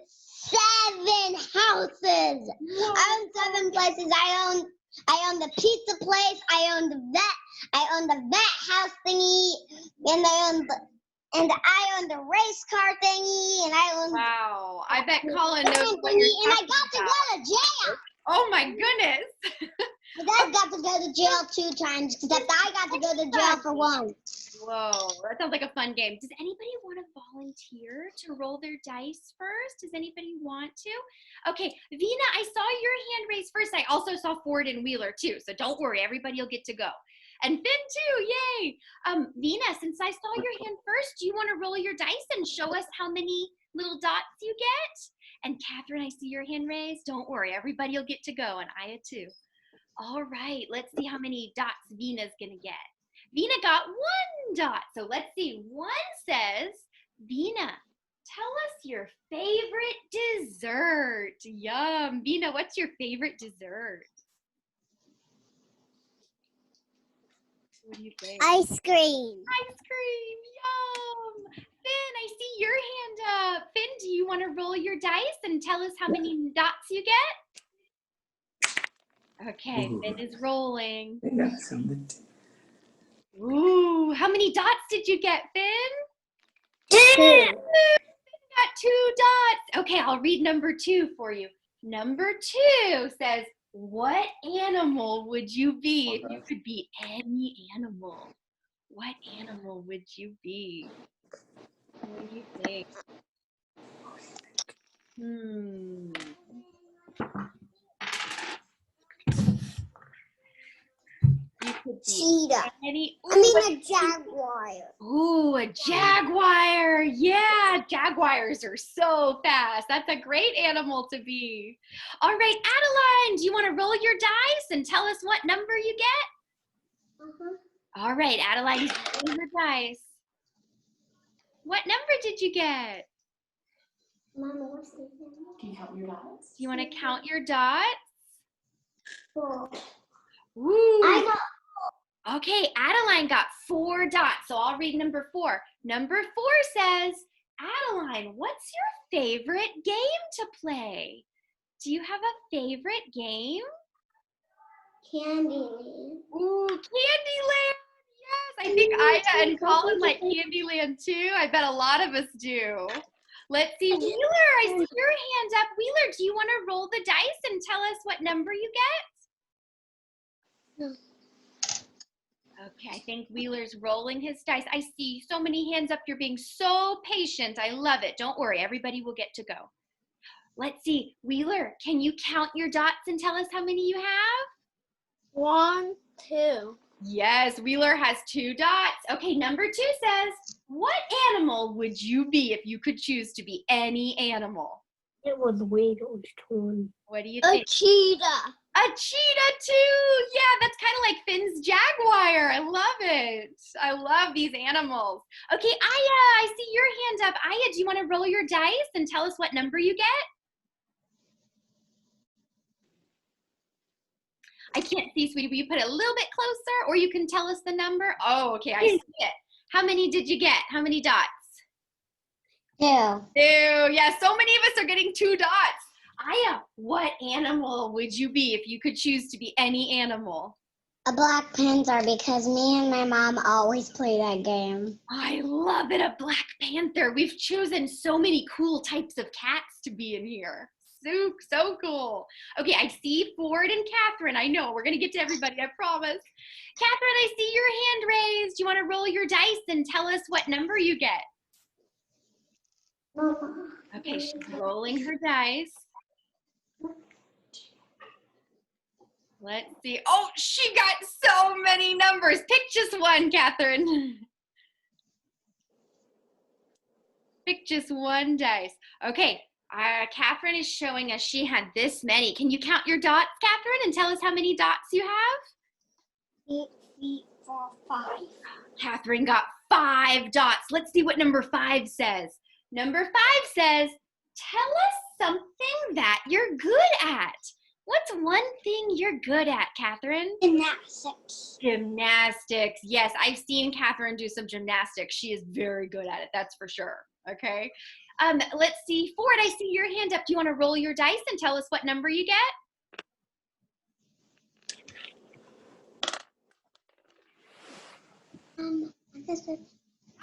7 houses. Whoa. I owned 7 places. I owned the pizza place. I owned the vet. I owned the vet house thingy, and I owned the race car thingy, and I owned. Wow. I bet Colin knows what thingy, you're and I talking got to about. go to jail. Oh my goodness. My dad got to go to jail 2 times, except I got to go to jail for 1. Whoa, that sounds like a fun game. Does anybody want to volunteer to roll their dice first? Does anybody want to? Okay, Vina, I saw your hand raised first. I also saw Ford and Wheeler too, so don't worry, everybody will get to go. And Finn too, yay! Vina, since I saw your hand first, do you want to roll your dice and show us how many little dots you get? And Catherine, I see your hand raised. Don't worry, everybody will get to go, and Aya too. All right, let's see how many dots Vina's gonna get. Vina got 1 dot. So let's see. 1 says, Vina, tell us your favorite dessert. Yum. Vina, what's your favorite dessert? What do you think? Ice cream. Ice cream. Yum. Finn, I see your hand up. Finn, do you want to roll your dice and tell us how many dots you get? Okay, Finn is rolling. I got something too. Ooh, how many dots did you get, Finn? 2. Finn got 2 dots. Okay, I'll read number 2 for you. Number 2 says, what animal would you be if you could be any animal? What animal would you be? What do you think? You could be Cheetah. any. A jaguar. Ooh, a jaguar. Yeah, jaguars are so fast. That's a great animal to be. All right, Adeline, do you want to roll your dice and tell us what number you get? All right, Adeline, roll your dice. What number did you get? Mama, what's the Can you count your dots? Do you want to count your dots? 4. Ooh. I got. Okay, Adeline got 4 dots, so I'll read number 4. Number 4 says, Adeline, what's your favorite game to play? Do you have a favorite game? Candyland. Ooh, Candyland! Yes, I think Aya and Colin like Candyland too. I bet a lot of us do. Let's see, Wheeler, I see your hand up. Wheeler, do you want to roll the dice and tell us what number you get? No. Okay, I think Wheeler's rolling his dice. I see so many hands up. You're being so patient. I love it. Don't worry, everybody will get to go. Let's see, Wheeler, can you count your dots and tell us how many you have? 1, 2. Yes, Wheeler has 2 dots. Okay, number 2 says, what animal would you be if you could choose to be any animal? It was Wheeler's turn. What do you A think? cheetah. A cheetah too. Yeah, that's kind of like Finn's jaguar. I love it. I love these animals. Okay, Aya, I see your hand up. Aya, do you want to roll your dice and tell us what number you get? I can't see, sweetie. Will you put it a little bit closer, or you can tell us the number? Oh, okay, I see it. How many did you get? How many dots? 2. 2. Yeah, so many of us are getting 2 dots. Aya, what animal would you be if you could choose to be any animal? A Black Panther, because me and my mom always play that game. I love it, a Black Panther. We've chosen so many cool types of cats to be in here. So cool. Okay, I see Ford and Catherine. I know, we're gonna get to everybody, I promise. Catherine, I see your hand raised. You wanna roll your dice and tell us what number you get? Okay, she's rolling her dice. Let's see. Oh, she got so many numbers. Pick just one, Catherine. Pick just one dice. Okay, Catherine is showing us she had this many. Can you count your dots, Catherine, and tell us how many dots you have? 8, 3, 4, 5. Catherine got 5 dots. Let's see what number 5 says. Number 5 says, tell us something that you're good at. What's one thing you're good at, Catherine? Gymnastics. Gymnastics. Yes, I've seen Catherine do some gymnastics. She is very good at it, that's for sure. Okay. Let's see. Ford, I see your hand up. Do you want to roll your dice and tell us what number you get?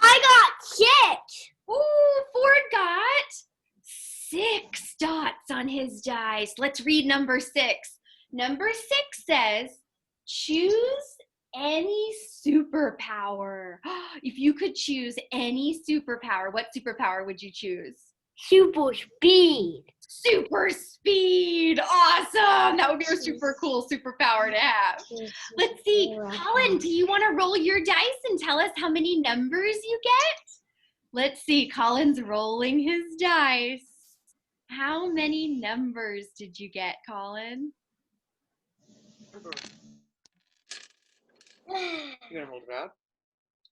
I got 6. Ooh, Ford got 6 dots on his dice. Let's read number 6. Number 6 says, choose any superpower. If you could choose any superpower, what superpower would you choose? Super speed. Super speed. Awesome. That would be a super cool superpower to have. Let's see. Colin, do you want to roll your dice and tell us how many numbers you get? Let's see. Colin's rolling his dice. How many numbers did you get, Colin? You gonna hold it up?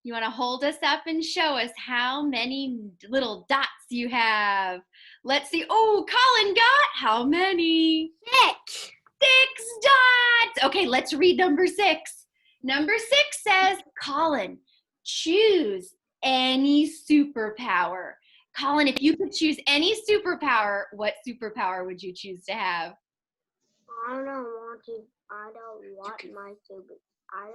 You want to hold us up and show us how many little dots you have. Let's see. Oh, Colin got how many? 6. 6 dots. Okay, let's read number 6. Number 6 says, Colin, choose any superpower. Colin, if you could choose any superpower, what superpower would you choose to have? I don't want my super. I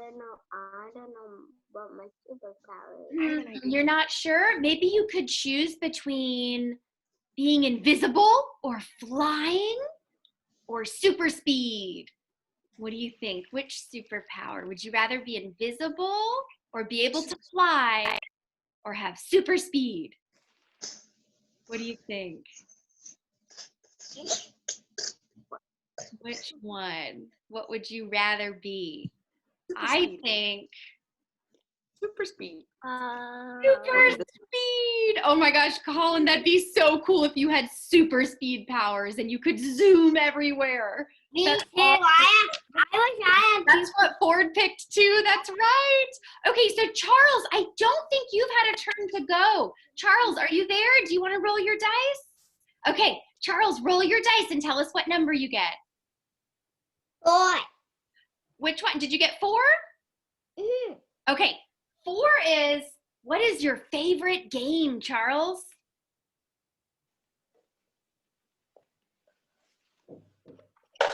don't know what my superpower is. You're not sure? Maybe you could choose between being invisible or flying or super speed. What do you think? Which superpower? Would you rather be invisible or be able to fly or have super speed? What do you think? Which one? What would you rather be? I think Super speed. super speed. Oh my gosh, Colin, that'd be so cool if you had super speed powers and you could zoom everywhere. Me That's too. awesome. I wish I had That's what Ford picked too. That's right. Okay, so Charles, I don't think you've had a turn to go. Charles, are you there? Do you want to roll your dice? Okay, Charles, roll your dice and tell us what number you get. 4. Which one? Did you get 4? Mm-hmm. Okay, 4 is, what is your favorite game, Charles?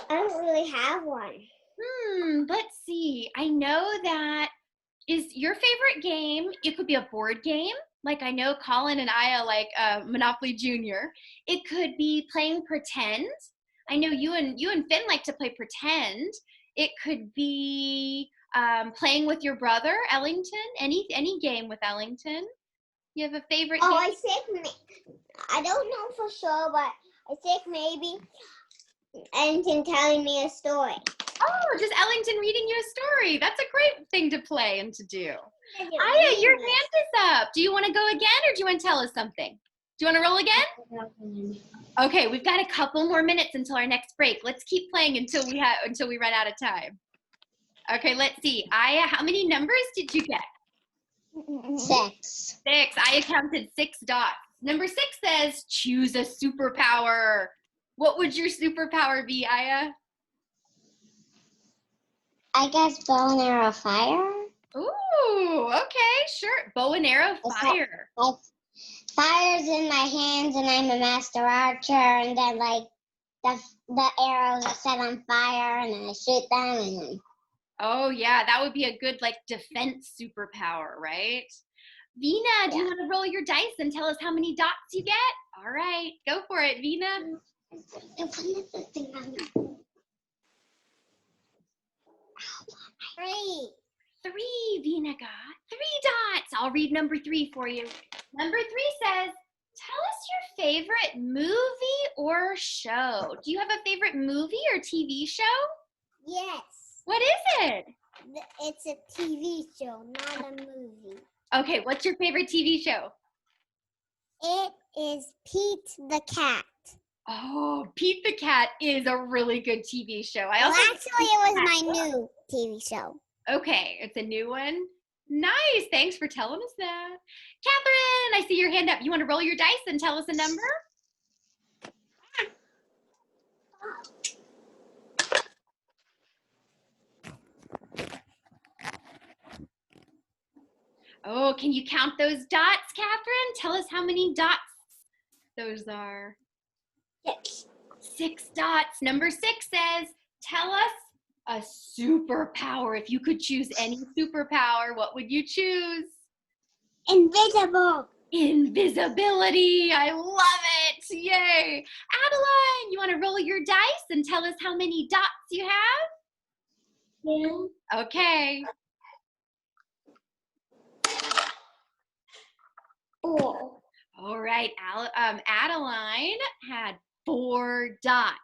I don't really have one. Let's see. I know that is your favorite game. It could be a board game. Like I know Colin and I like Monopoly Junior. It could be playing pretend. I know you and Finn like to play pretend. It could be playing with your brother, Ellington. Any game with Ellington. You have a favorite game? I think I don't know for sure, but I think maybe Ellington telling me a story. Oh, just Ellington reading you a story. That's a great thing to play and to do. Aya, your hand is up. Do you want to go again or do you want to tell us something? Do you want to roll again? Okay, we've got a couple more minutes until our next break. Let's keep playing until we run out of time. Okay, let's see. Aya, how many numbers did you get? 6. 6. Aya counted 6 dots. Number 6 says, choose a superpower. What would your superpower be, Aya? I guess bow and arrow fire. Ooh, okay, sure. Bow and arrow Is that- fire. Like fire's in my hands, and I'm a master archer, and then like the arrows are set on fire, and then I shoot them, and then Oh yeah, that would be a good like defense superpower, right? Vina, do you Yeah. want to roll your dice and tell us how many dots you get? All right, go for it, Vina. Three. 3, Vina got 3 dots. I'll read number 3 for you. Number 3 says, tell us your favorite movie or show. Do you have a favorite movie or TV show? Yes. What is it? It's a TV show, not a movie. Okay, what's your favorite TV show? It is Pete the Cat. Oh, Pete the Cat is a really good TV show. I Well, also actually, it was my new TV show. Okay, it's a new one. Nice. Thanks for telling us that. Catherine, I see your hand up. You want to roll your dice and tell us a number? Oh, can you count those dots, Catherine? Tell us how many dots those are. 6. 6 dots. Number 6 says, tell us a superpower. If you could choose any superpower, what would you choose? Invisible. Invisibility. I love it. Yay. Adeline, you want to roll your dice and tell us how many dots you have? Yeah. Okay. 4. All right. Adeline had 4 dots.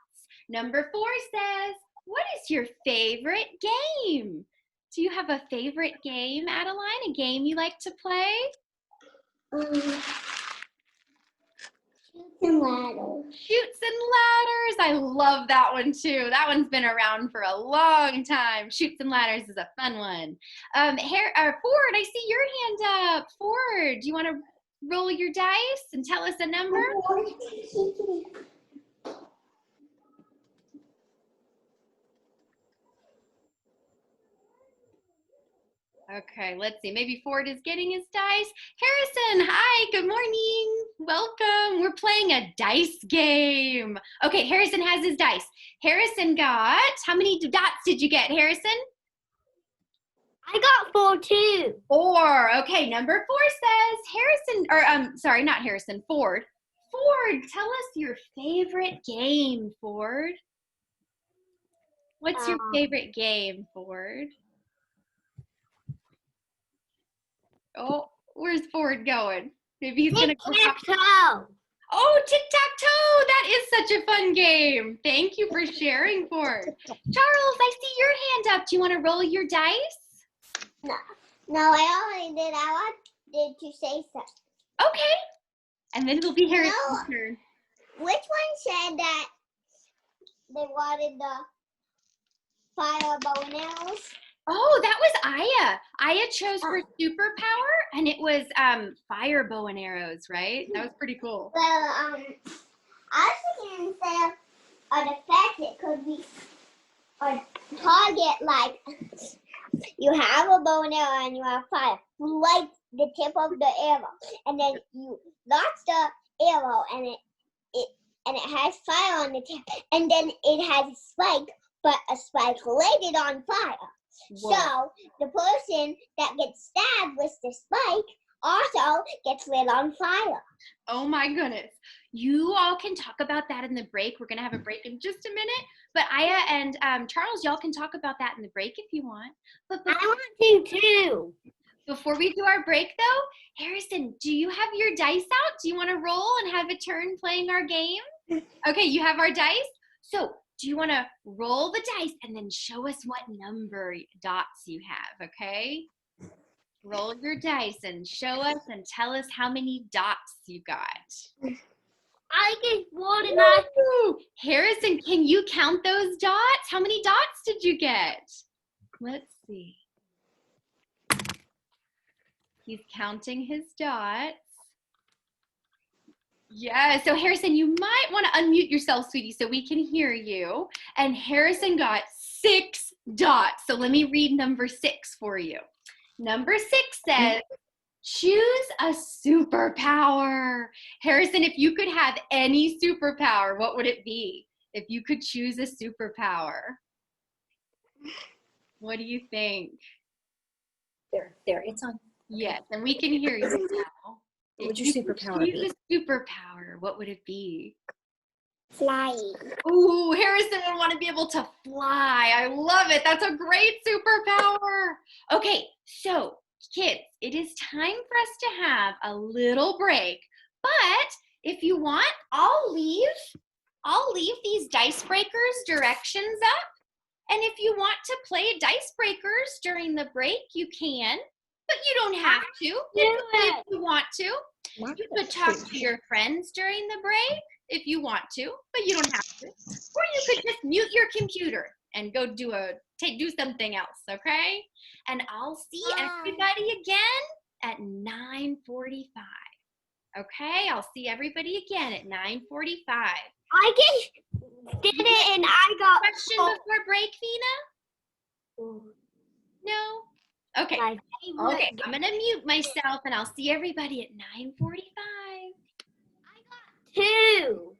Number 4 says, what is your favorite game? Do you have a favorite game, Adeline? A game you like to play? Shoots and ladders. Shoots and ladders. I love that one too. That one's been around for a long time. Shoots and ladders is a fun one. Ford, I see your hand up. Ford, do you want to roll your dice and tell us a number? Okay, let's see. Maybe Ford is getting his dice. Harrison, hi, good morning. Welcome. We're playing a dice game. Okay, Harrison has his dice. Harrison got, how many dots did you get, Harrison? I got 4 too. 4. Okay, number 4 says sorry, not Harrison, Ford. Ford, tell us your favorite game, Ford. What's your favorite game, Ford? Oh, where's Ford going? Maybe he's gonna go. Tic-tac-toe. Oh, tic-tac-toe! That is such a fun game. Thank you for sharing, Ford. Charles, I see your hand up. Do you want to roll your dice? No, I already did. I wanted to say something. Okay. And then it'll be Harrison's No. turn. Which one said that they wanted the fire bow and arrows? Oh, that was Aya. Aya chose her superpower, and it was fire bow and arrows, right? That was pretty cool. Well, I was thinking instead of a defense, it could be a target, like you have a bow and arrow and you have fire. You light the tip of the arrow, and then you launch the arrow, and it has fire on the tip, and then it has a spike, but a spike lit it on fire. Whoa. So the person that gets stabbed with the spike also gets lit on fire. Oh my goodness. You all can talk about that in the break. We're going to have a break in just a minute. But Aya and Charles, y'all can talk about that in the break if you want. But I want to too. before we do our break, though, Harrison, do you have your dice out? Do you want to roll and have a turn playing our game? Okay, you have our dice? So do you want to roll the dice and then show us what number dots you have, okay? Roll your dice and show us and tell us how many dots you got. I get one and Woo! Harrison, can you count those dots? How many dots did you get? Let's see. He's counting his dots. Yeah, so Harrison, you might want to unmute yourself, sweetie, so we can hear you. And Harrison got 6 dots. So let me read number 6 for you. Number 6 says, choose a superpower. Harrison, if you could have any superpower, what would it be? If you could choose a superpower, what do you think? There, it's on. Yes, and we can hear you now. What would If your you could superpower choose a superpower, what would it be? Flying. Ooh, Harrison would want to be able to fly. I love it. That's a great superpower. Okay, so kids, it is time for us to have a little break. But if you want, I'll leave these dice breakers directions up. And if you want to play dice breakers during the break, you can. But you don't have to. You can play if you want to. You could talk to your friends during the break if you want to, but you don't have to. Or you could just mute your computer and go do something else, okay? And I'll see everybody again at 9:45. Okay, I'll see everybody again at 9:45. I just did it and I got Question before break, Vina? No? Okay. my favorite. Okay, I'm gonna mute myself and I'll see everybody at 9:45. 2.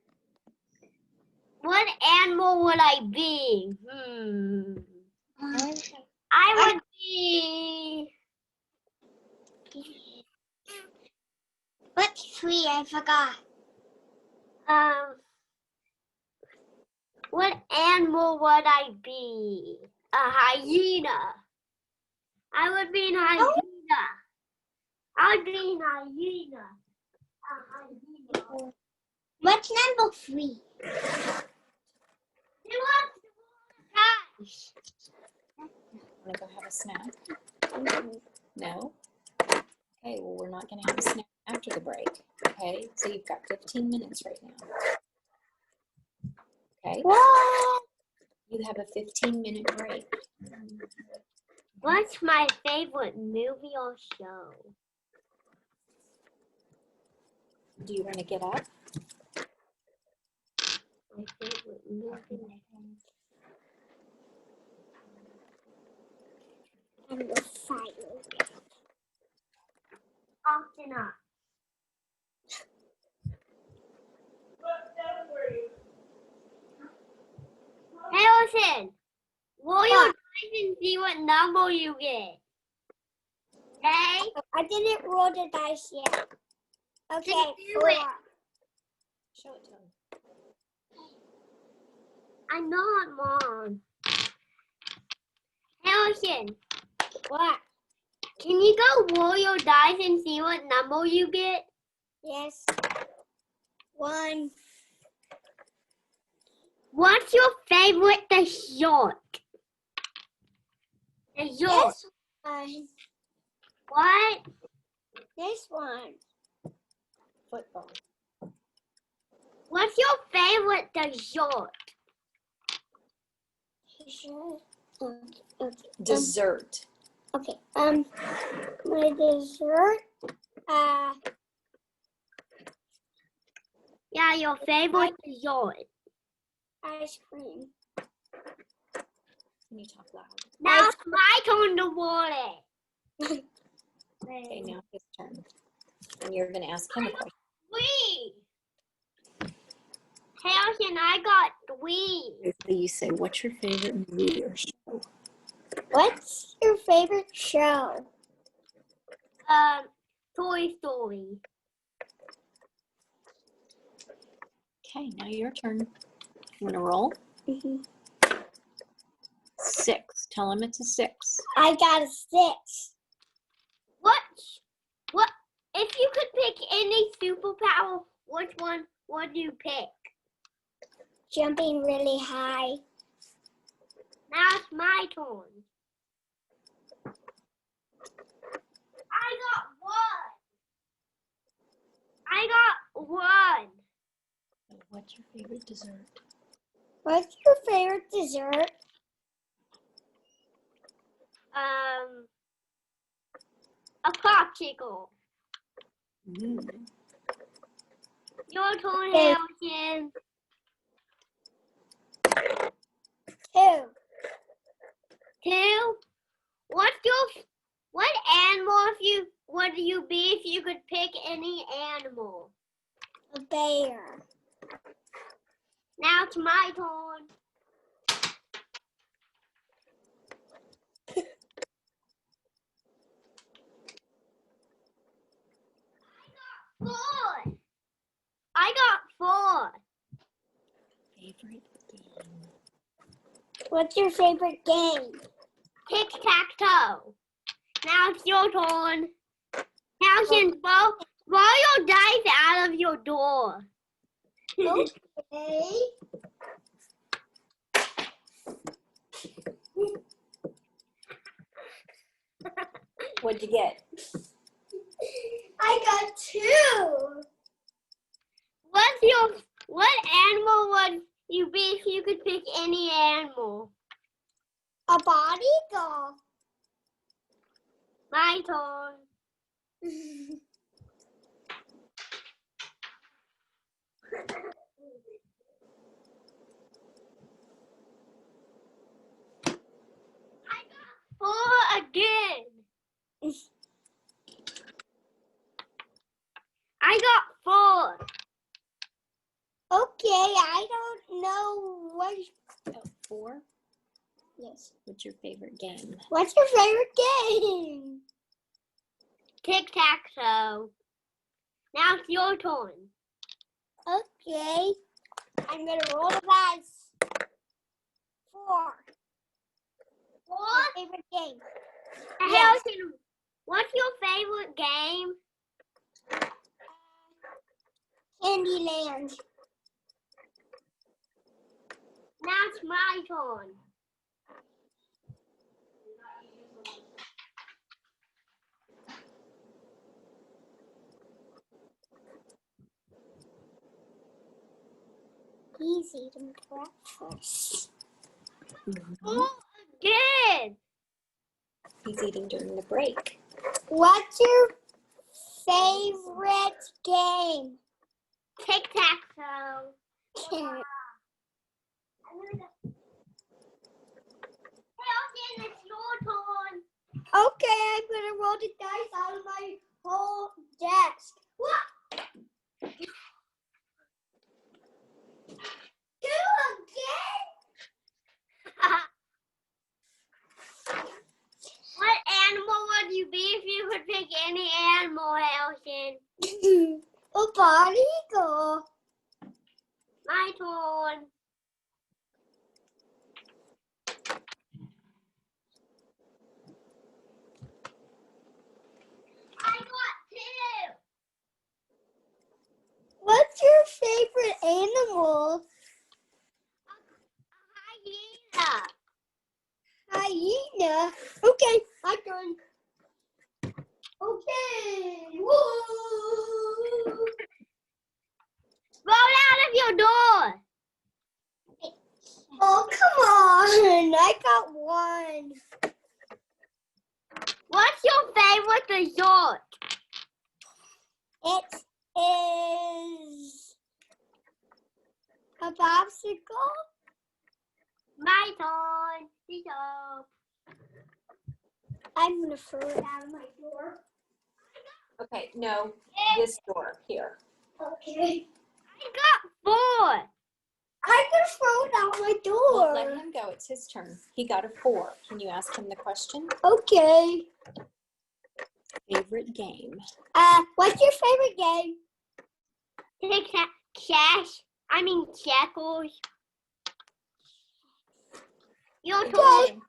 What animal would I be? I would be. What's 3? I forgot. What animal would I be? A hyena. I would be an hyena. I would be an hyena. A hyena. What's number 3? Gosh. Want to go have a snack? No? Okay, well, we're not going to have a snack after the break. Okay, so you've got 15 minutes right now. Okay, What? you have a 15-minute break. What's my favorite movie or show? Do you want to get up? My favorite movie. And the silence. Often up. Harrison, roll your dice and see what number you get. Okay? I didn't roll the dice yet. Okay, Show it to him. I'm not, Mom. Harrison. What? Can you go roll your dice and see what number you get? Yes. 1. What's your favorite dessert? Dessert. This one. What? This one. Football. What's your favorite dessert? Dessert. Okay. My dessert. Yeah, your favorite dessert. Ice cream. Can you talk loud? Now it's my turn to roll it. Okay, now his turn. And you're going to ask him a question. 3. Harrison, I got 3. So you say, what's your favorite movie or show? What's your favorite show? Toy Story. Okay, now your turn. You want to roll? 6. Tell him it's a 6. I got a 6. What? If you could pick any superpower, which one would you pick? Jumping really high. Now it's my turn. I got 1. What's your favorite dessert? What's your favorite dessert? A popsicle. Your turn, Harrison. 2. 2. What animal would you be if you could pick any animal? A bear. Now it's my turn. Four. I got 4. Favorite game. What's your favorite game? Tic-tac-toe. Now it's your turn. Now since roll your dice out of your door. Okay. What'd you get? I got 2. What animal would you be if you could pick any animal? A bodyguard. My turn. I got 4 again. I got 4. Okay, I don't know what. Oh, 4? Yes. What's your favorite game? What's your favorite game? Tic-tac-toe. Now it's your turn. Okay. I'm going to roll the dice. 4. My favorite game. Yes. What's your favorite game? Candyland. Now it's my turn. He's eating breakfast. Oh, again! He's eating during the break. What's your favorite game? Tic-tac-toe. It's your turn. Okay, I'm gonna roll the dice out of my whole desk. What? 2 again? What animal would you be if you could pick any animal, Elton? A bodyguard. My turn. I got 2. What's your favorite animal? A hyena. Hyena? Okay, my turn. Okay. Woo! Roll out of your door. Oh, come on. I got 1. What's your favorite dessert? It is a popsicle. My turn. I'm going to throw it out of my door. Okay, no, this door here. Okay. I got 4. I'm going to throw it out my door. Well, let him go. It's his turn. He got a 4. Can you ask him the question? Okay. Favorite game? What's your favorite game? Checkers. Your turn. Okay.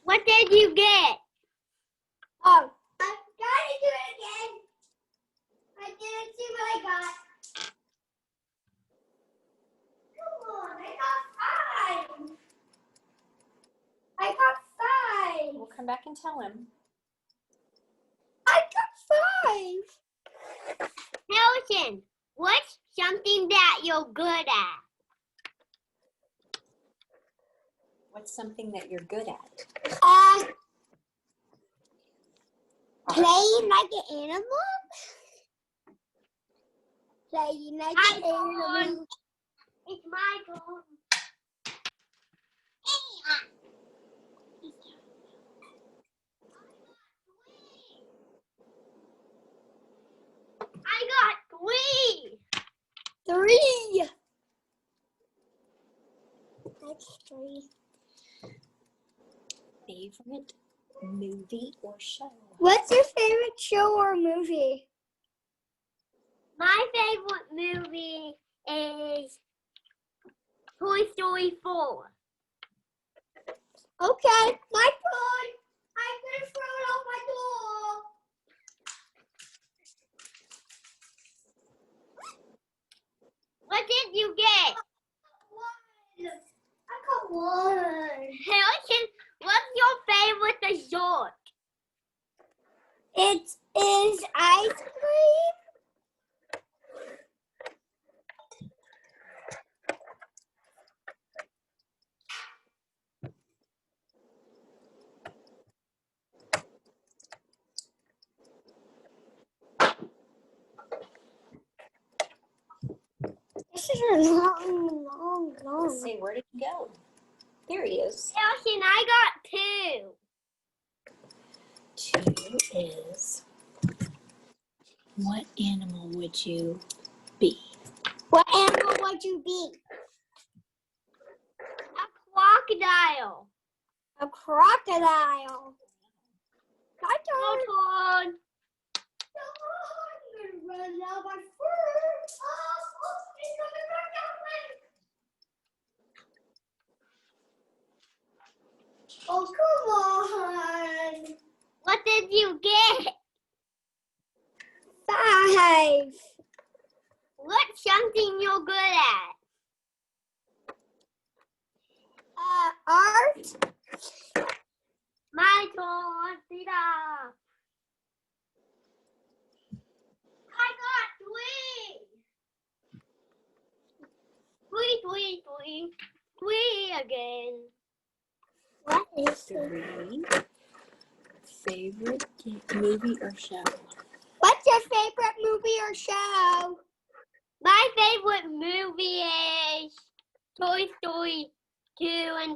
What did you get? Oh, I'm trying to do it again. I didn't see what I got. Come on, I got 5. I got 5. We'll come back and tell him. I got 5. Harrison, what's something that you're good at? What's something that you're good at? Playing like an animal? Playing like an animal. It's my turn. I got 3. 3. That's 3. Favorite movie or show? What's your favorite show or movie? My favorite movie is Toy Story 4. Okay, my turn. I'm gonna throw it out my door. What did you get? 1. I got 1. Harrison, what's your favorite dessert? It is ice cream. This is a long. Let's see, where did he go? There he is. Harrison, I got 2. 2 is, what animal would you be? What animal would you be? A crocodile. A crocodile. My turn. I'm gonna run out my fur. It's gonna run out my. Oh, come on. What did you get? 5. What's something you're good at? Art. My turn. Sit up. I got 3. 3 again. What is 3. Favorite movie or show? What's your favorite movie or show? My favorite movie is Toy Story 2 and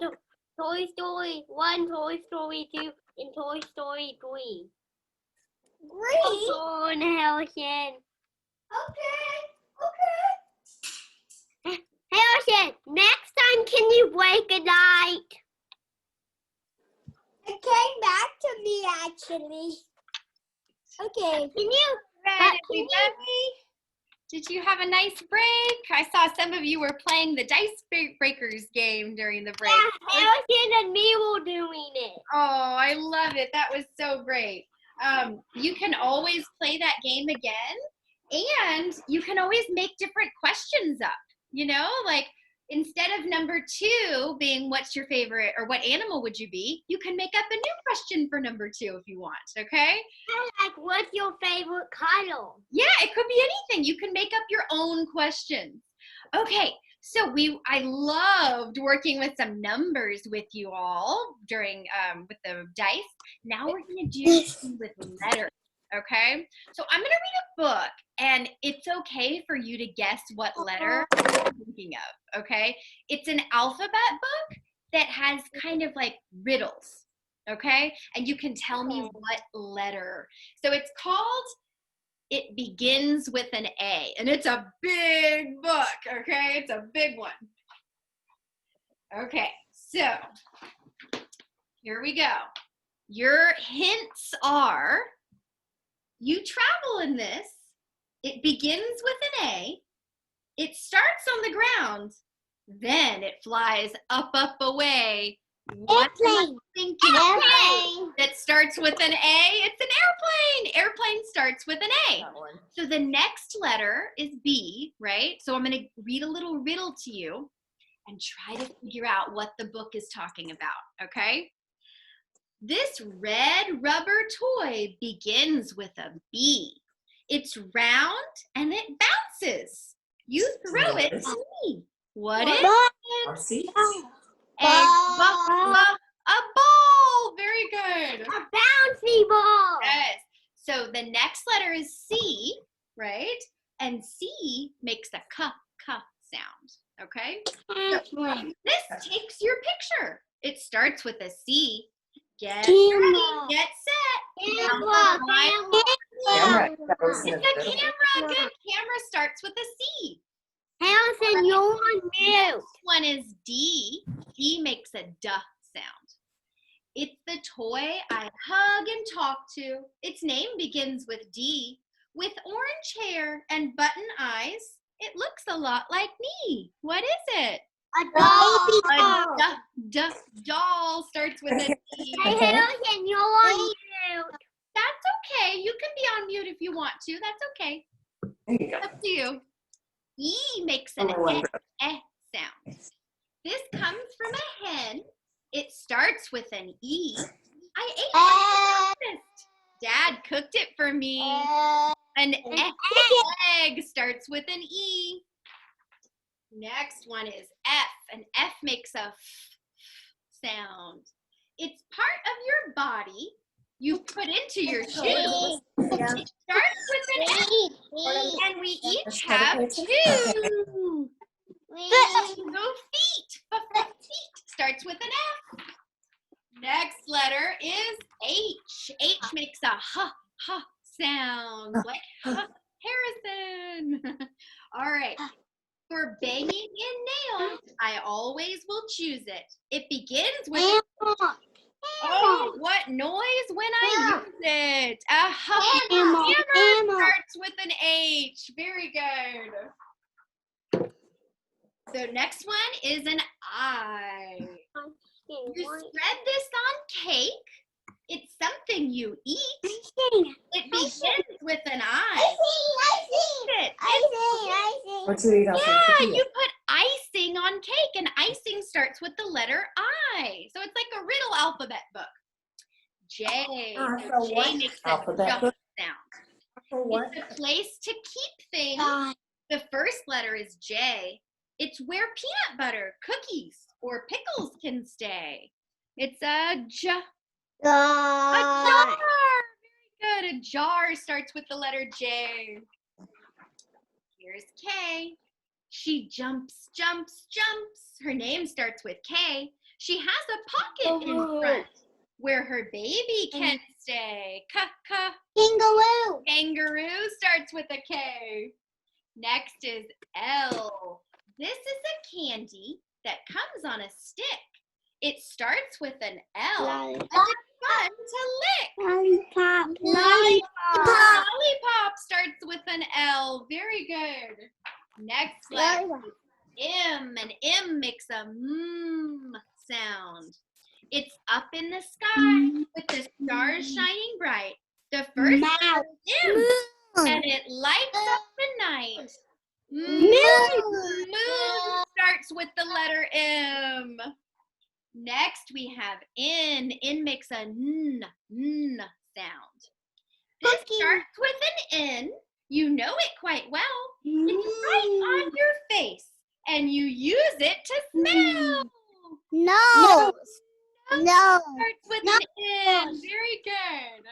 Toy Story 1, Toy Story 2, and Toy Story 3. Great. Come on, Harrison. Okay. Harrison, next time can you break a night? It came back to me actually. Okay. Can you? Everybody, did you have a nice break? I saw some of you were playing the Dice Breakers game during the break. Yeah, Harrison and me were doing it. Oh, I love it. That was so great. You can always play that game again, and you can always make different questions up. You know, like instead of number 2 being what's your favorite or what animal would you be, you can make up a new question for number 2 if you want, okay? Like, what's your favorite color? Yeah, it could be anything. You can make up your own questions. Okay, so I loved working with some numbers with you all during with the dice. Now we're gonna do with letters, okay? So I'm gonna read a book, and it's okay for you to guess what letter I'm thinking of, okay? It's an alphabet book that has kind of like riddles, okay? And you can tell me what letter. So it's called It Begins with an A, and it's a big book, okay? It's a big one. Okay, so here we go. Your hints are, you travel in this. It begins with an A. It starts on the ground. Then it flies up, away. What am I thinking Airplane. that starts with an A? It's an airplane. Airplane starts with an A. So the next letter is B, right? So I'm going to read a little riddle to you and try to figure out what the book is talking about, okay? This red rubber toy begins with a B. It's round and it bounces. You throw it to me. What is it? A ball. Very good. A bouncy ball. Yes. So the next letter is C, right? And C makes a k sound, okay? This takes your picture. It starts with a C. Get ready, get set. Camera. Camera. That was in It's the a middle. camera. Good. Camera starts with a C. Harrison, you're on mute. Next one is D. D makes a duh sound. It's the toy I hug and talk to. Its name begins with D. With orange hair and button eyes, it looks a lot like me. What is it? A baby A doll. doll starts with a D. Hey, Harrison, you're on mute. That's okay. You can be on mute if you want to. That's okay. There you go. Up to you. E makes an Number one. sound. This comes from a hen. It starts with an E. I ate my breakfast. Dad cooked it for me. An egg starts with an E. Next one is F. An F makes a f sound. It's part of your body you put into your shoes. It starts with an F. And we each have two. No feet. Feet starts with an F. Next letter is H. H makes a h sound, like Harrison. All right. For banging in nails, I always will choose it. It begins with oh, what noise when I use it? A hammer starts with an H. Very good. So next one is an I. You spread this on cake. It's something you eat. It begins with an I. What you eat off your Yeah, cookie? you put icing on cake, and icing starts with the letter I. So it's like a riddle alphabet book. J. So J what? makes a Alphabet jump book? sound. For what? It's a place to keep things. The first letter is J. It's where peanut butter, cookies, or pickles can stay. It's a jar. A jar. Very good. A jar starts with the letter J. Here's K. She jumps, jumps, jumps. Her name starts with K. She has a pocket in front where her baby can stay. Kangaroo. Kangaroo starts with a K. Next is L. This is a candy that comes on a stick. It starts with an L. And it's fun to lick. Lollipop. Lollipop starts with an L. Very good. Next letter M. And M makes a sound. It's up in the sky with the stars shining bright. The first letter is M. And it lights up the night. Moon starts with the letter M. Next we have N. N makes a n sound. This starts with an N. You know it quite well. It's right on your face, and you use it to smell. No. Starts with an N. Very good.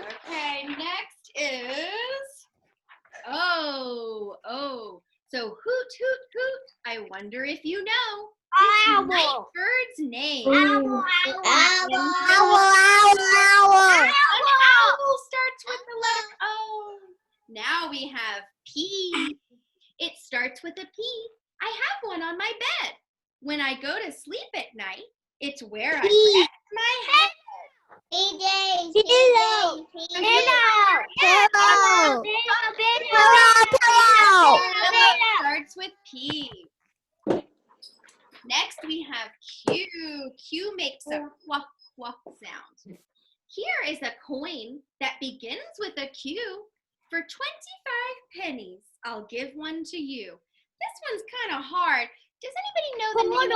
Okay, next is so hoot, hoot, hoot. I wonder if you know this night bird's name. An owl starts with the letter O. Now we have P. It starts with a P. I have one on my bed. When I go to sleep at night, it's where I rest my head. Starts with P. Next we have Q. Q makes a quack quack sound. Here is a coin that begins with a Q. For 25 pennies, I'll give one to you. This one's kind of hard. Does anybody know the name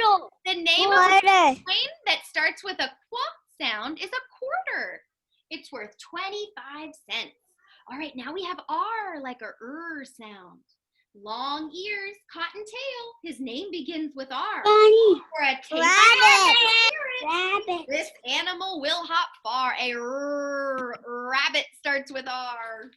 of the name of the coin that starts with a quack sound is a quarter. It's worth 25 cents. All right, now we have R, like a sound. Long ears, cotton tail. His name begins with R. For a taste of carrot, Rabbit. This animal will hop far. A rabbit starts with R.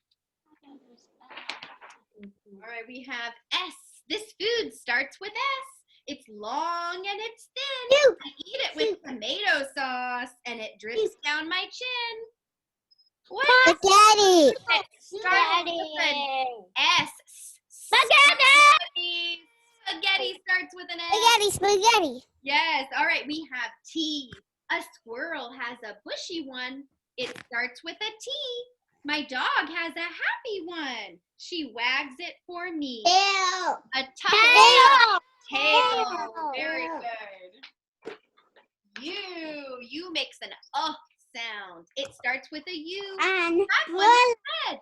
All right, we have S. This food starts with S. It's long and it's thin. Soup. I eat it with tomato sauce and it drips down my chin. What? Spaghetti. It starts with an S. Spaghetti. Spaghetti starts with an S. Spaghetti. Spaghetti. Yes. All right, we have T. A squirrel has a bushy one. It starts with a T. My dog has a happy one. She wags it for me. Tail. A tuck tail. Tail. Very good. U makes an sound. It starts with a U. And Have one one. head.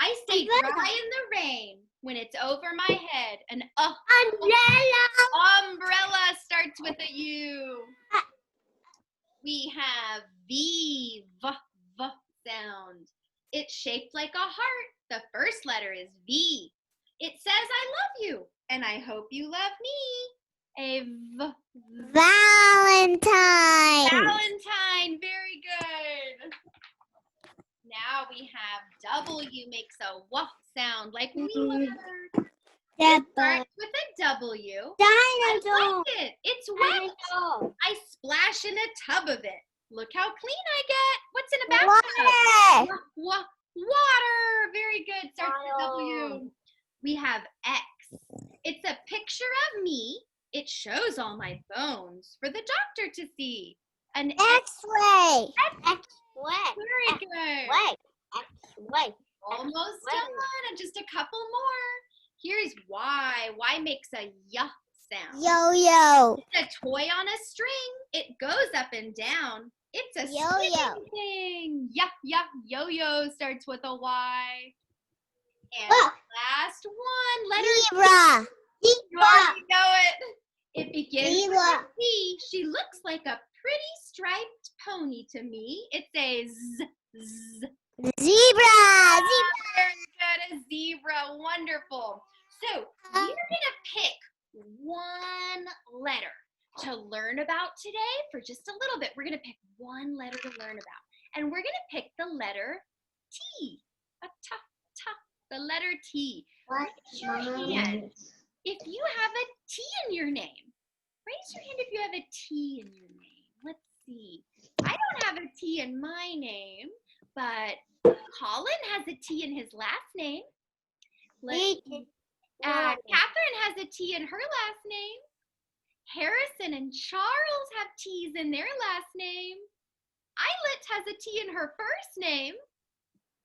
I stay Umbrella. dry in the rain when it's over my head. An Umbrella. umbrella starts with a U. We have V sound. It's shaped like a heart. The first letter is V. It says I love you and I hope you love me. A Valentine. Valentine. Very good. Now we have W makes a W sound like Wheeler. It starts with a W. I Dinosaur. like it. It's wet. I splash in a tub of it. Look how clean I get. What's in a bathtub? Water. Water. Very good. Starts with Water. W. We have X. It's a picture of me. It shows all my bones for the doctor to see. An X. X-ray. X-ray. Very good. X-ray. Almost done. And just a couple more. Here's Y. Y makes a Y sound. Yo-yo. It's a toy on a string. It goes up and down. It's a Yo-yo. spinning thing. Yo-yo starts with a Y. And Look. last one, letter Zebra. You Zebra. already know it. It begins with a Zebra. Z. She looks like a pretty striped pony to me. It's a Z. Zebra. Very good, a zebra. Wonderful. So we're going to pick one letter to learn about today for just a little bit. We're going to pick one letter to learn about. And we're going to pick the letter T. The letter T. Raise your hand if you have a T in your name. Raise your hand if you have a T in your name. Let's see. I don't have a T in my name, but Colin has a T in his last name. Catherine has a T in her last name. Harrison and Charles have T's in their last name. Eilert has a T in her first name.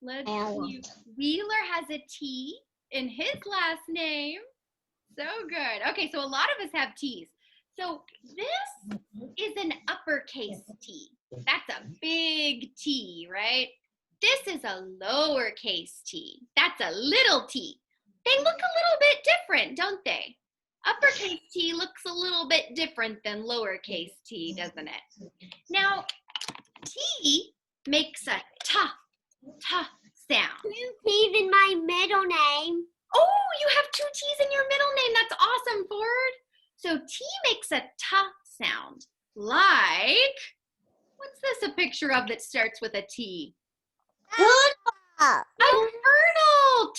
Let's see. Wheeler has a T in his last name. So good. Okay, so a lot of us have T's. So this is an uppercase T. That's a big T, right? This is a lowercase t. That's a little t. They look a little bit different, don't they? Uppercase T looks a little bit different than lowercase t, doesn't it? Now, T makes a t sound. 2 T's in my middle name. Oh, you have 2 T's in your middle name. That's awesome, Ford. So T makes a t sound. Like, what's this a picture of that starts with a T? Turtle. A turtle.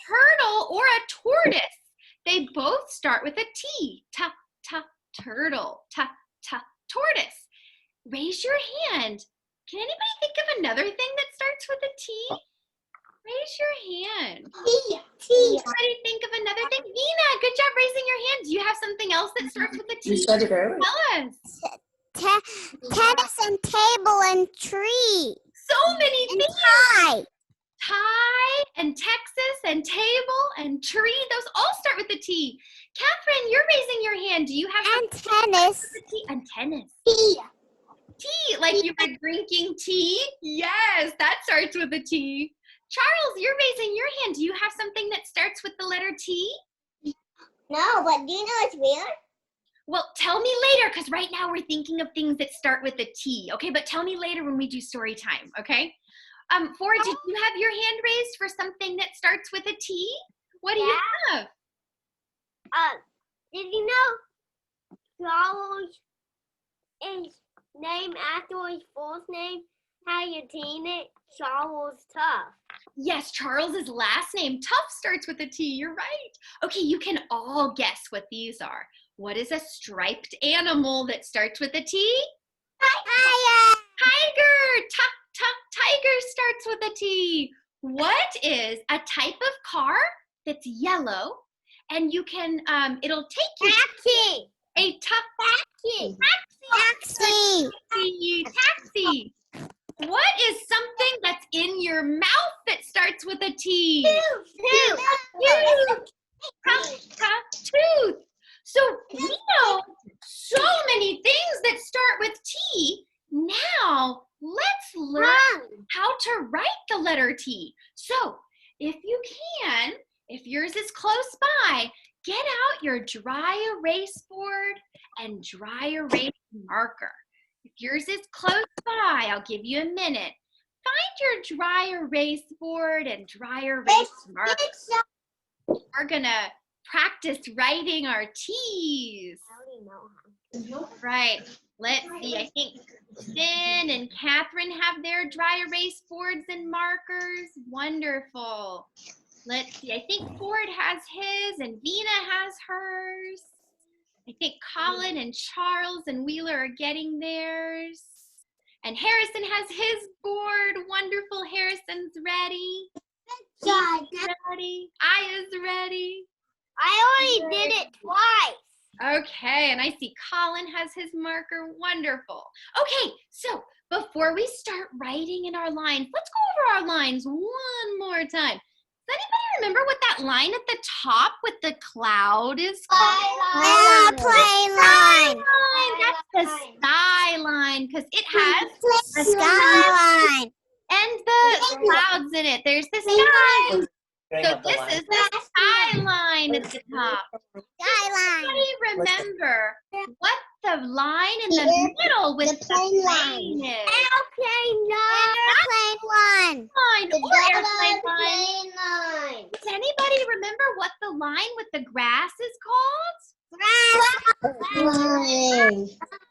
Turtle or a tortoise. They both start with a T. Turtle. Tortoise. Raise your hand. Can anybody think of another thing that starts with a T? Raise your hand. T. Anybody think of another thing? Nina, good job raising your hand. Do you have something else that starts with a T? You said it earlier. Tell us. Tennis and table and tree. So many And things. tie. Tie and Texas and table and tree. Those all start with a T. Catherine, you're raising your hand. Do you have And something tennis. with a T? And tennis. T. Tea, like you were drinking tea? Yes, that starts with a T. Charles, you're raising your hand. Do you have something that starts with the letter T? No, but do you know it's weird? Well, tell me later, because right now we're thinking of things that start with a T, okay? But tell me later when we do story time, okay? Ford, did you have your hand raised for something that starts with a T? What do you have? Did you know Charles is name after his first name? How you seen it? Charles Tough. Yes, Charles's last name, Tough, starts with a T. You're right. Okay, you can all guess what these are. What is a striped animal that starts with a T? Tiger. Tiger. Tiger starts with a T. What is a type of car that's yellow and you can, it'll take you Taxi. a Taxi. taxi. Taxi. Taxi. What is something that's in your mouth that starts with a T? Tooth. So we know so many things that start with T. Now let's learn how to write the letter T. So if you can, if yours is close by, get out your dry erase board and dry erase marker. If yours is close by, I'll give you a minute. Find your dry erase board and dry erase marker. We're gonna practice writing our T's. Right, let's see, I think Finn and Catherine have their dry erase boards and markers. Wonderful. Let's see, I think Ford has his and Vina has hers. I think Colin and Charles and Wheeler are getting theirs. And Harrison has his board. Wonderful, Harrison's ready. Ready. Aya's ready. I already did it twice. Okay, and I see Colin has his marker. Wonderful. Okay, so before we start writing in our lines, let's go over our lines one more time. Does anybody remember what that line at the top with the cloud is called? Play line. That's the sky line because it has A skyline. and the clouds in it. There's the sky. So this is the sky line at the top. Skyline. Anybody remember what the line in the middle with the plane is? Airplane line. Line or airplane line. line. Does anybody remember what the line with the grass is called?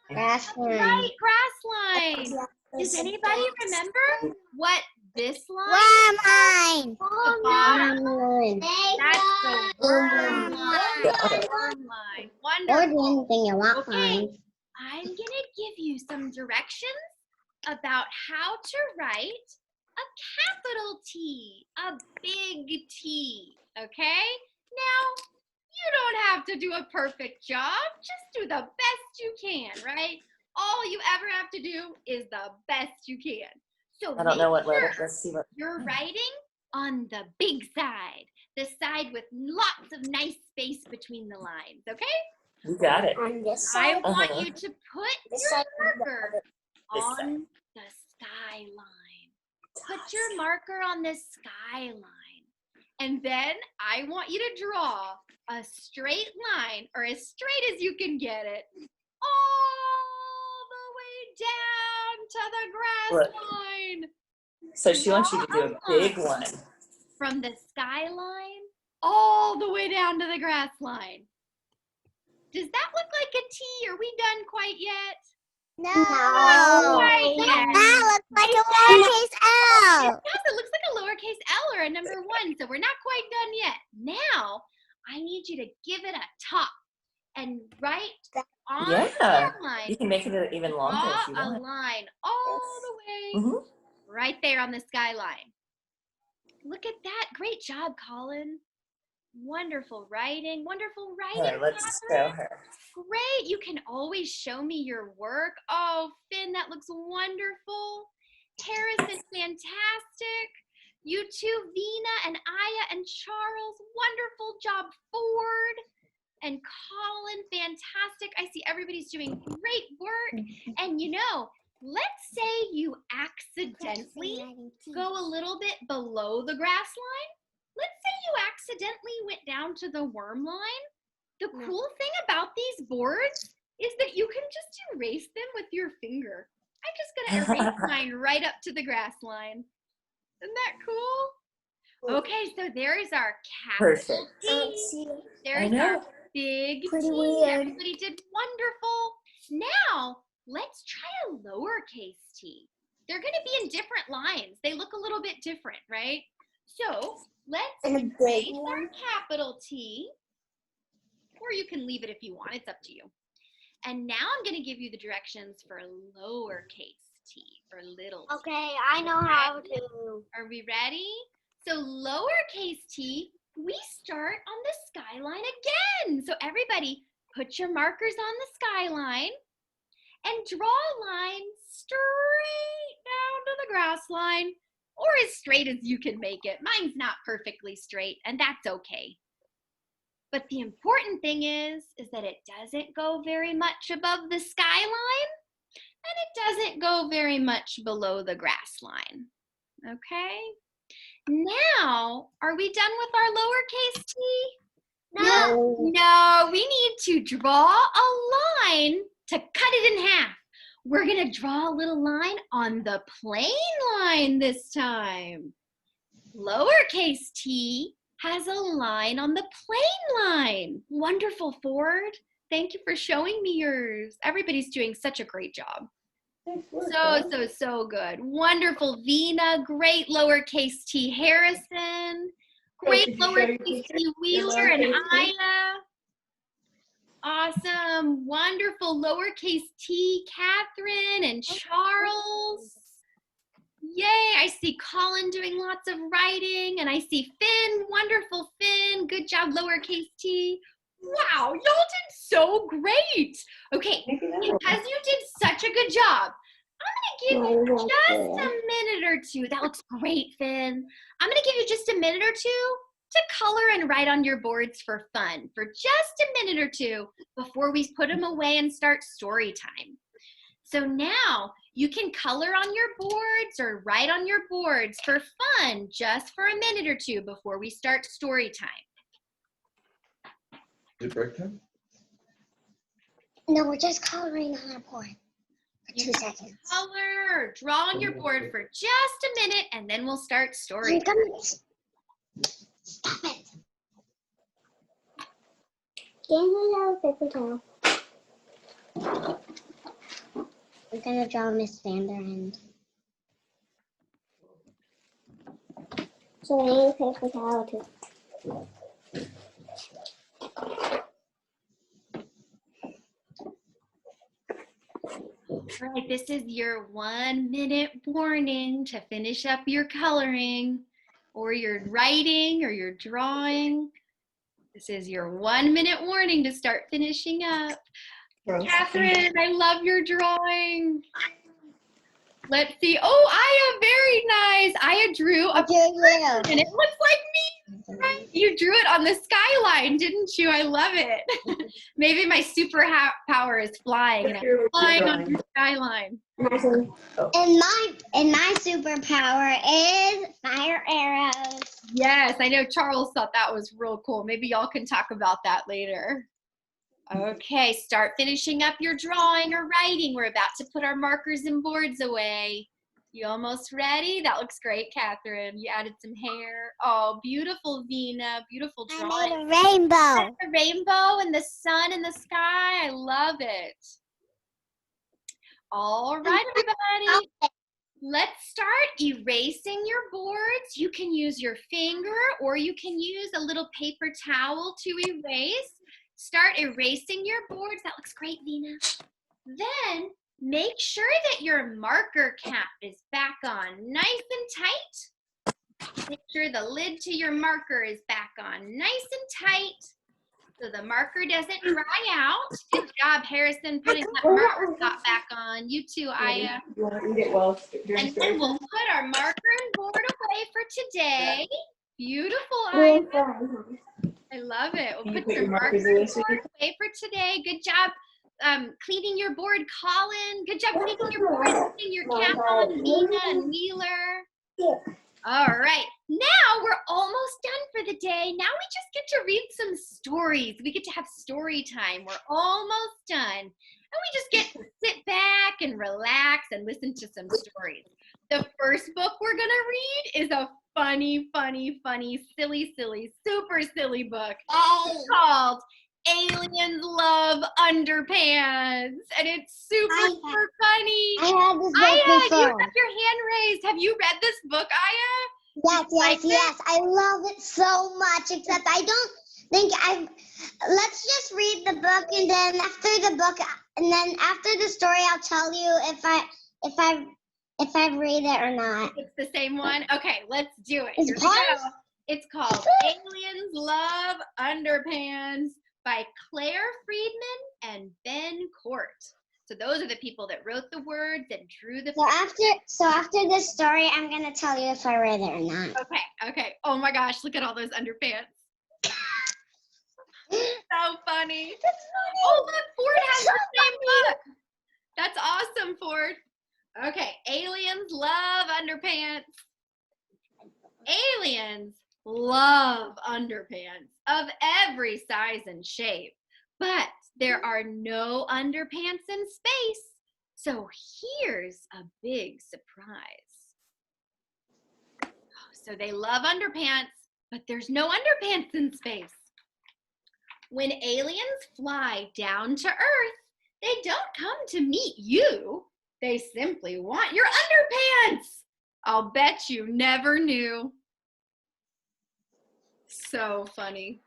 Grass line. Right, grass line. Does anybody remember what this line? line. The bottom. line. That's the worm line. Worm line. Wonderful. anything you want, Okay, I'm gonna give you some directions about how to write a capital T, a big T, okay? Now, you don't have to do a perfect job, just do the best you can, right? All you ever have to do is the best you can. So I don't know what make letter. sure Let's see what. you're writing on the big side, the side with lots of nice space between the lines, okay? You got it. On this I side. want Uh-huh. you to put This your side. marker This side. on the sky line. Put your marker on the sky line. And then I want you to draw a straight line, or as straight as you can get it, all the way down to the grass Look. line. So she wants you to do a big one. From the skyline all the way down to the grass line. Does that look like a T? Are we done quite yet? No. Right, yeah. That looks like a lowercase L. Yes, it looks like a lowercase L or a number 1, so we're not quite done yet. Now, I need you to give it a top and write on Yeah. the You line. can make it even longer Draw if you a want. line all the way Mhm. right there on the skyline. Look at that. Great job, Colin. Wonderful writing. Wonderful writing, Here, let's Catherine. show her. Great. You can always show me your work. Oh, Finn, that looks wonderful. Harrison, fantastic. You too, Vina and Aya and Charles. Wonderful job, Ford. And Colin, fantastic. I see everybody's doing great work. And you know, let's say you accidentally go a little bit below the grass line. Let's say you accidentally went down to the worm line. The cool thing about these boards is that you can just erase them with your finger. I'm just gonna erase mine right up to the grass line. Isn't that cool? Okay, so there's our capital Perfect. T. I There's know. our big Pretty T. weird. Everybody did wonderful. Now, let's try a lowercase t. They're going to be in different lines. They look a little bit different, right? So let's And a big erase our one. capital T, or you can leave it if you want. It's up to you. And now I'm going to give you the directions for lowercase t, or little t. Okay, I know how to. Are we ready? So lowercase t, we start on the skyline again. So everybody, put your markers on the skyline and draw a line straight down to the grass line, or as straight as you can make it. Mine's not perfectly straight, and that's okay. But the important thing is that it doesn't go very much above the skyline, and it doesn't go very much below the grass line. Okay? Now, are we done with our lowercase t? No, we need to draw a line to cut it in half. We're going to draw a little line on the plain line this time. Lowercase t has a line on the plain line. Wonderful, Ford. Thank you for showing me yours. Everybody's doing such a great job. So good. Wonderful, Vina. Great lowercase t, Harrison. Great lowercase t, Wheeler and Aya. Awesome. Wonderful lowercase t, Catherine and Charles. Yay, I see Colin doing lots of writing, and I see Finn. Wonderful, Finn. Good job, lowercase t. Wow, y'all did so great. Okay, because you did such a good job, I'm going to give you just a minute or two. That looks great, Finn. I'm going to give you just a minute or two to color and write on your boards for fun, for just a minute or two before we put them away and start story time. So now you can color on your boards or write on your boards for fun, just for a minute or two before we start story time. Is it break time? No, we're just coloring on our board for 2 seconds. Color or draw on your board for just a minute, and then we'll start story time. Stop it. Give me a little paper towel. We're gonna draw Miss Vander and. So we need a paper towel too. All right, this is your 1 minute warning to finish up your coloring or your writing or your drawing. This is your 1 minute warning to start finishing up. Catherine, I love your drawing. Let's see. Oh, Aya, very nice. Aya drew a person, and it looks like me. Right? You drew it on the skyline, didn't you? I love it. Maybe my power is flying, and I'm flying on the skyline. And my superpower is fire arrows. Yes, I know Charles thought that was real cool. Maybe y'all can talk about that later. Okay, start finishing up your drawing or writing. We're about to put our markers and boards away. You almost ready? That looks great, Catherine. You added some hair. Oh, beautiful, Vina. Beautiful drawing. I made a rainbow. The rainbow and the sun in the sky. I love it. All right, everybody. Let's start erasing your boards. You can use your finger or you can use a little paper towel to erase. Start erasing your boards. That looks great, Vina. Then make sure that your marker cap is back on nice and tight. Make sure the lid to your marker is back on nice and tight so the marker doesn't dry out. Good job, Harrison, putting that marker top back on. You too, Aya. And then we'll put our marker and board away for today. Beautiful, Aya. I love it. We'll put your marker and board away for today. Good job cleaning your board, Colin. Good job cleaning your board, putting your cap on, Nina and Wheeler. All right, now we're almost done for the day. Now we just get to read some stories. We get to have story time. We're almost done. And we just get to sit back and relax and listen to some stories. The first book we're gonna read is a funny, silly, super silly book. It's called aliens love underpants, and it's super funny. I had this book Aya, you before. have your hand raised. Have you read this book, Aya? Yes, like yes, yes. I love it so much. Except I don't think I've. Let's just read the book, and then after the story, I'll tell you if I read it or not. It's the same one. Okay, let's do it. Is Here it we go. ours? It's called Aliens Love Underpants by Claire Friedman and Ben Court. So those are the people that wrote the words and drew the So after this story, I'm gonna tell you if I read it or not. Okay. Oh my gosh, look at all those underpants. So funny. Oh, look, Ford has the same book. That's awesome, Ford. Okay, aliens love underpants. Aliens love underpants of every size and shape, but there are no underpants in space. So here's a big surprise. So they love underpants, but there's no underpants in space. When aliens fly down to Earth, they don't come to meet you. They simply want your underpants. I'll bet you never knew. So funny.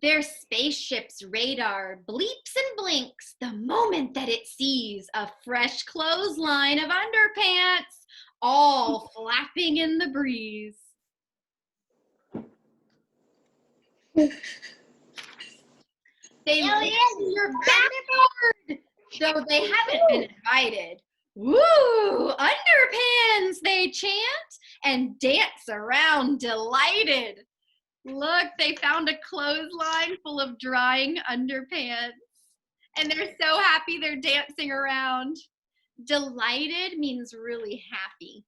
Their spaceship's radar bleeps and blinks the moment that it sees a fresh clothesline of underpants, all flapping in the breeze. They listen to your backyard, though they haven't been invited. Woo! Underpants, they chant and dance around delighted. Look, they found a clothesline full of drying underpants. And they're so happy they're dancing around. Delighted means really happy.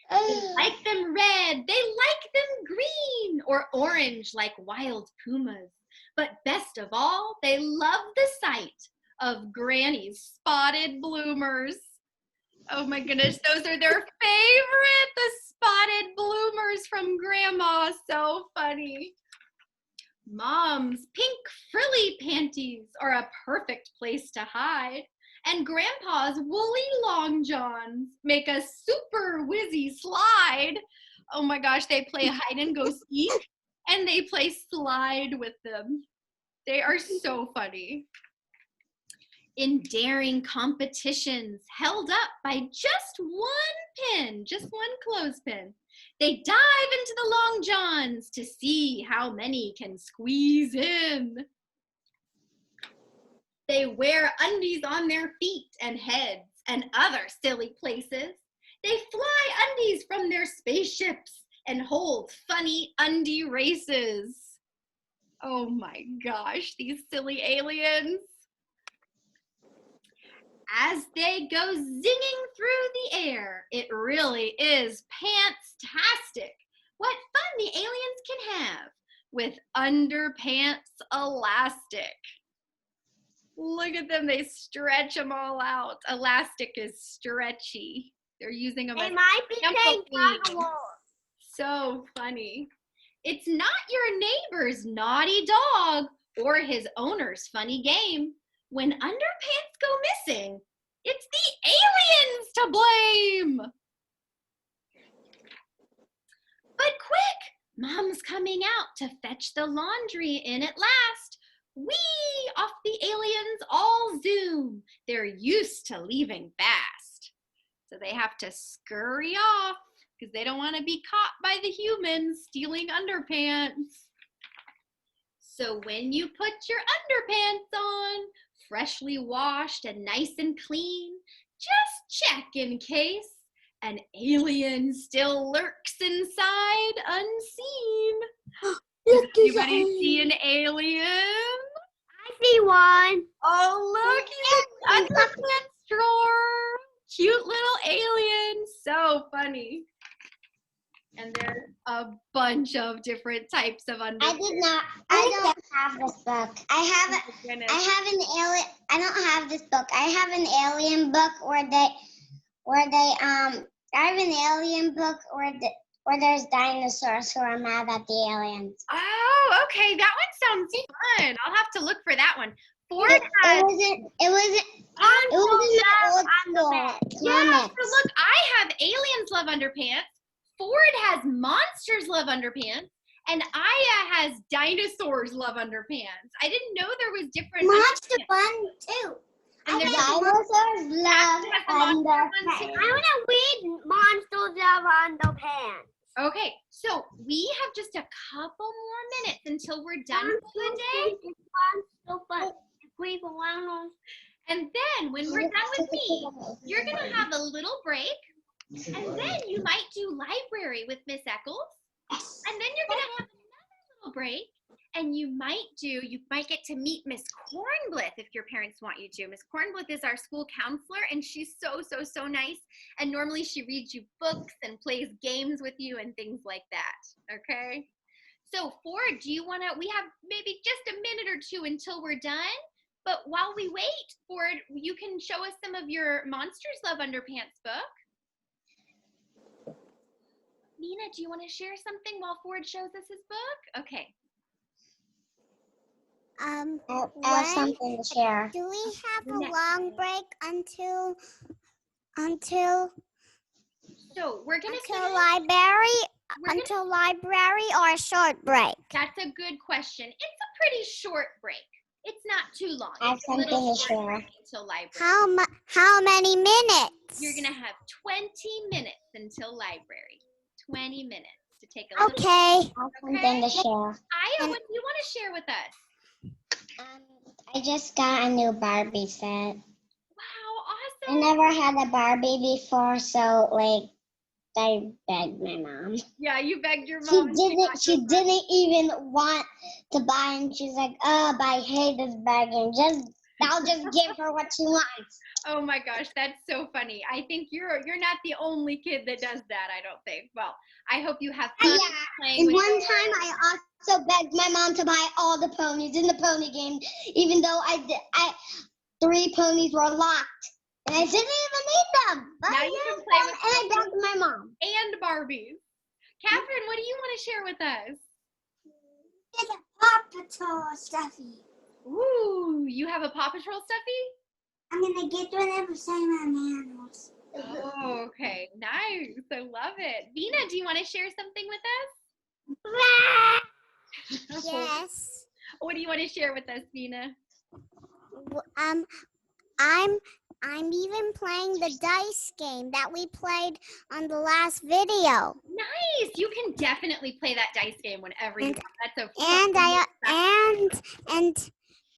They like them red, they like them green, or orange like wild pumas. But best of all, they love the sight of Granny's spotted bloomers. Oh my goodness, those are their favorite, the spotted bloomers from Grandma. So funny. Mom's pink frilly panties are a perfect place to hide. And Grandpa's woolly long johns make a super whizzy slide. Oh my gosh, they play hide and go seek and they play slide with them. They are so funny. In daring competitions held up by just one pin, just one clothespin, they dive into the long johns to see how many can squeeze in. They wear undies on their feet and heads and other silly places. They fly undies from their spaceships and hold funny undie races. Oh my gosh, these silly aliens. As they go zinging through the air, it really is pants-tastic. What fun the aliens can have with underpants elastic. Look at them, they stretch them all out. Elastic is stretchy. They're using them as might be trampoline. So funny. It's not your neighbor's naughty dog or his owner's funny game. When underpants go missing, it's the aliens to blame. But quick, Mom's coming out to fetch the laundry in at last. Whee! Off the aliens all zoom. They're used to leaving fast. So they have to scurry off because they don't want to be caught by the humans stealing underpants. So when you put your underpants on, freshly washed and nice and clean, just check in case an alien still lurks inside unseen. Does anybody see an alien? I see one. Oh, look, he's in the underpants drawer. Cute little alien. So funny. And there's a bunch of different types of underpants. I don't have this book. I don't have this book. I have an alien book I have an alien book where there's dinosaurs who are mad at the aliens. Oh, Okay, that one sounds fun. I'll have to look for that one. Ford It has wasn't in my old school. yeah. comics. So look, I have Aliens Love Underpants. Ford has Monsters Love Underpants, and Aya has Dinosaurs Love Underpants. I didn't know there was different. Monster underpants. Fun too. And there's Dinosaurs love has the monster one too. underpants. I want to read Monsters Love Underpants. Okay, so we have just a couple more minutes until we're done for the day. Monster Fun. And then when we're done with me, you're going to have a little break. And then you might do library with Miss Eccles. And then you're going to have another little break. And you might get to meet Miss Kornblith if your parents want you to. Miss Kornblith is our school counselor, and she's so, so, so nice. And normally she reads you books and plays games with you and things like that. Okay? So Ford, we have maybe just a minute or two until we're done. But while we wait, Ford, you can show us some of your Monsters Love Underpants book. Nina, do you want to share something while Ford shows us his book? Okay. I have something to share. Do we have a Next. long break until So we're gonna library or a short break? That's a good question. It's a pretty short break. It's not too long. I have It's a little something to short share. break until library. How many minutes? You're gonna have 20 minutes until library. 20 minutes to take a little. Okay. I have something to share. Aya, what do you want to share with us? I just got a new Barbie set. Wow, I awesome. never had a Barbie before, so I begged my mom. Yeah, you begged your She mom. and got She you a Barbie. didn't even want to buy, and she's like, "Oh, but I hate this Barbie." And I'll just give her what she wants. Oh my gosh, that's so funny. I think you're not the only kid that does that, I don't think. Well, I hope you have fun playing And with one time, I also begged my mom to buy all the ponies in the pony game, even though 3 ponies were locked, and I didn't even need them. But Now I you can used play them, with and I begged my mom. and Barbies. Catherine, what do you want to share with us? It's a Paw Patrol stuffy. Ooh, you have a Paw Patrol stuffy? I'm gonna get whatever Simon animals. Oh, okay. Nice. I love it. Vina, do you want to share something with us? Yes. What do you want to share with us, Vina? I'm even playing the dice game that we played on the last video. Nice. You can definitely play that dice game whenever you want. That's a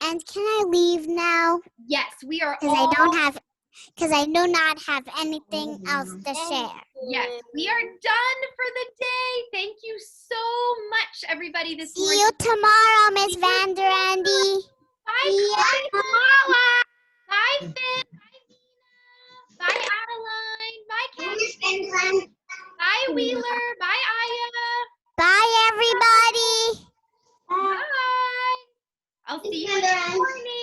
And can I leave now? Yes, we are Because I do not have anything else to share. Yes, we are done for the day. Thank you so much, everybody, this See morning. you tomorrow, Miss Vander Andy. Bye, Bye, Finn. Bye, Vina. Bye, Adeline. Bye, Kathy. Bye, Wheeler. Bye, Aya. Bye, everybody. Bye. I'll see you in the morning.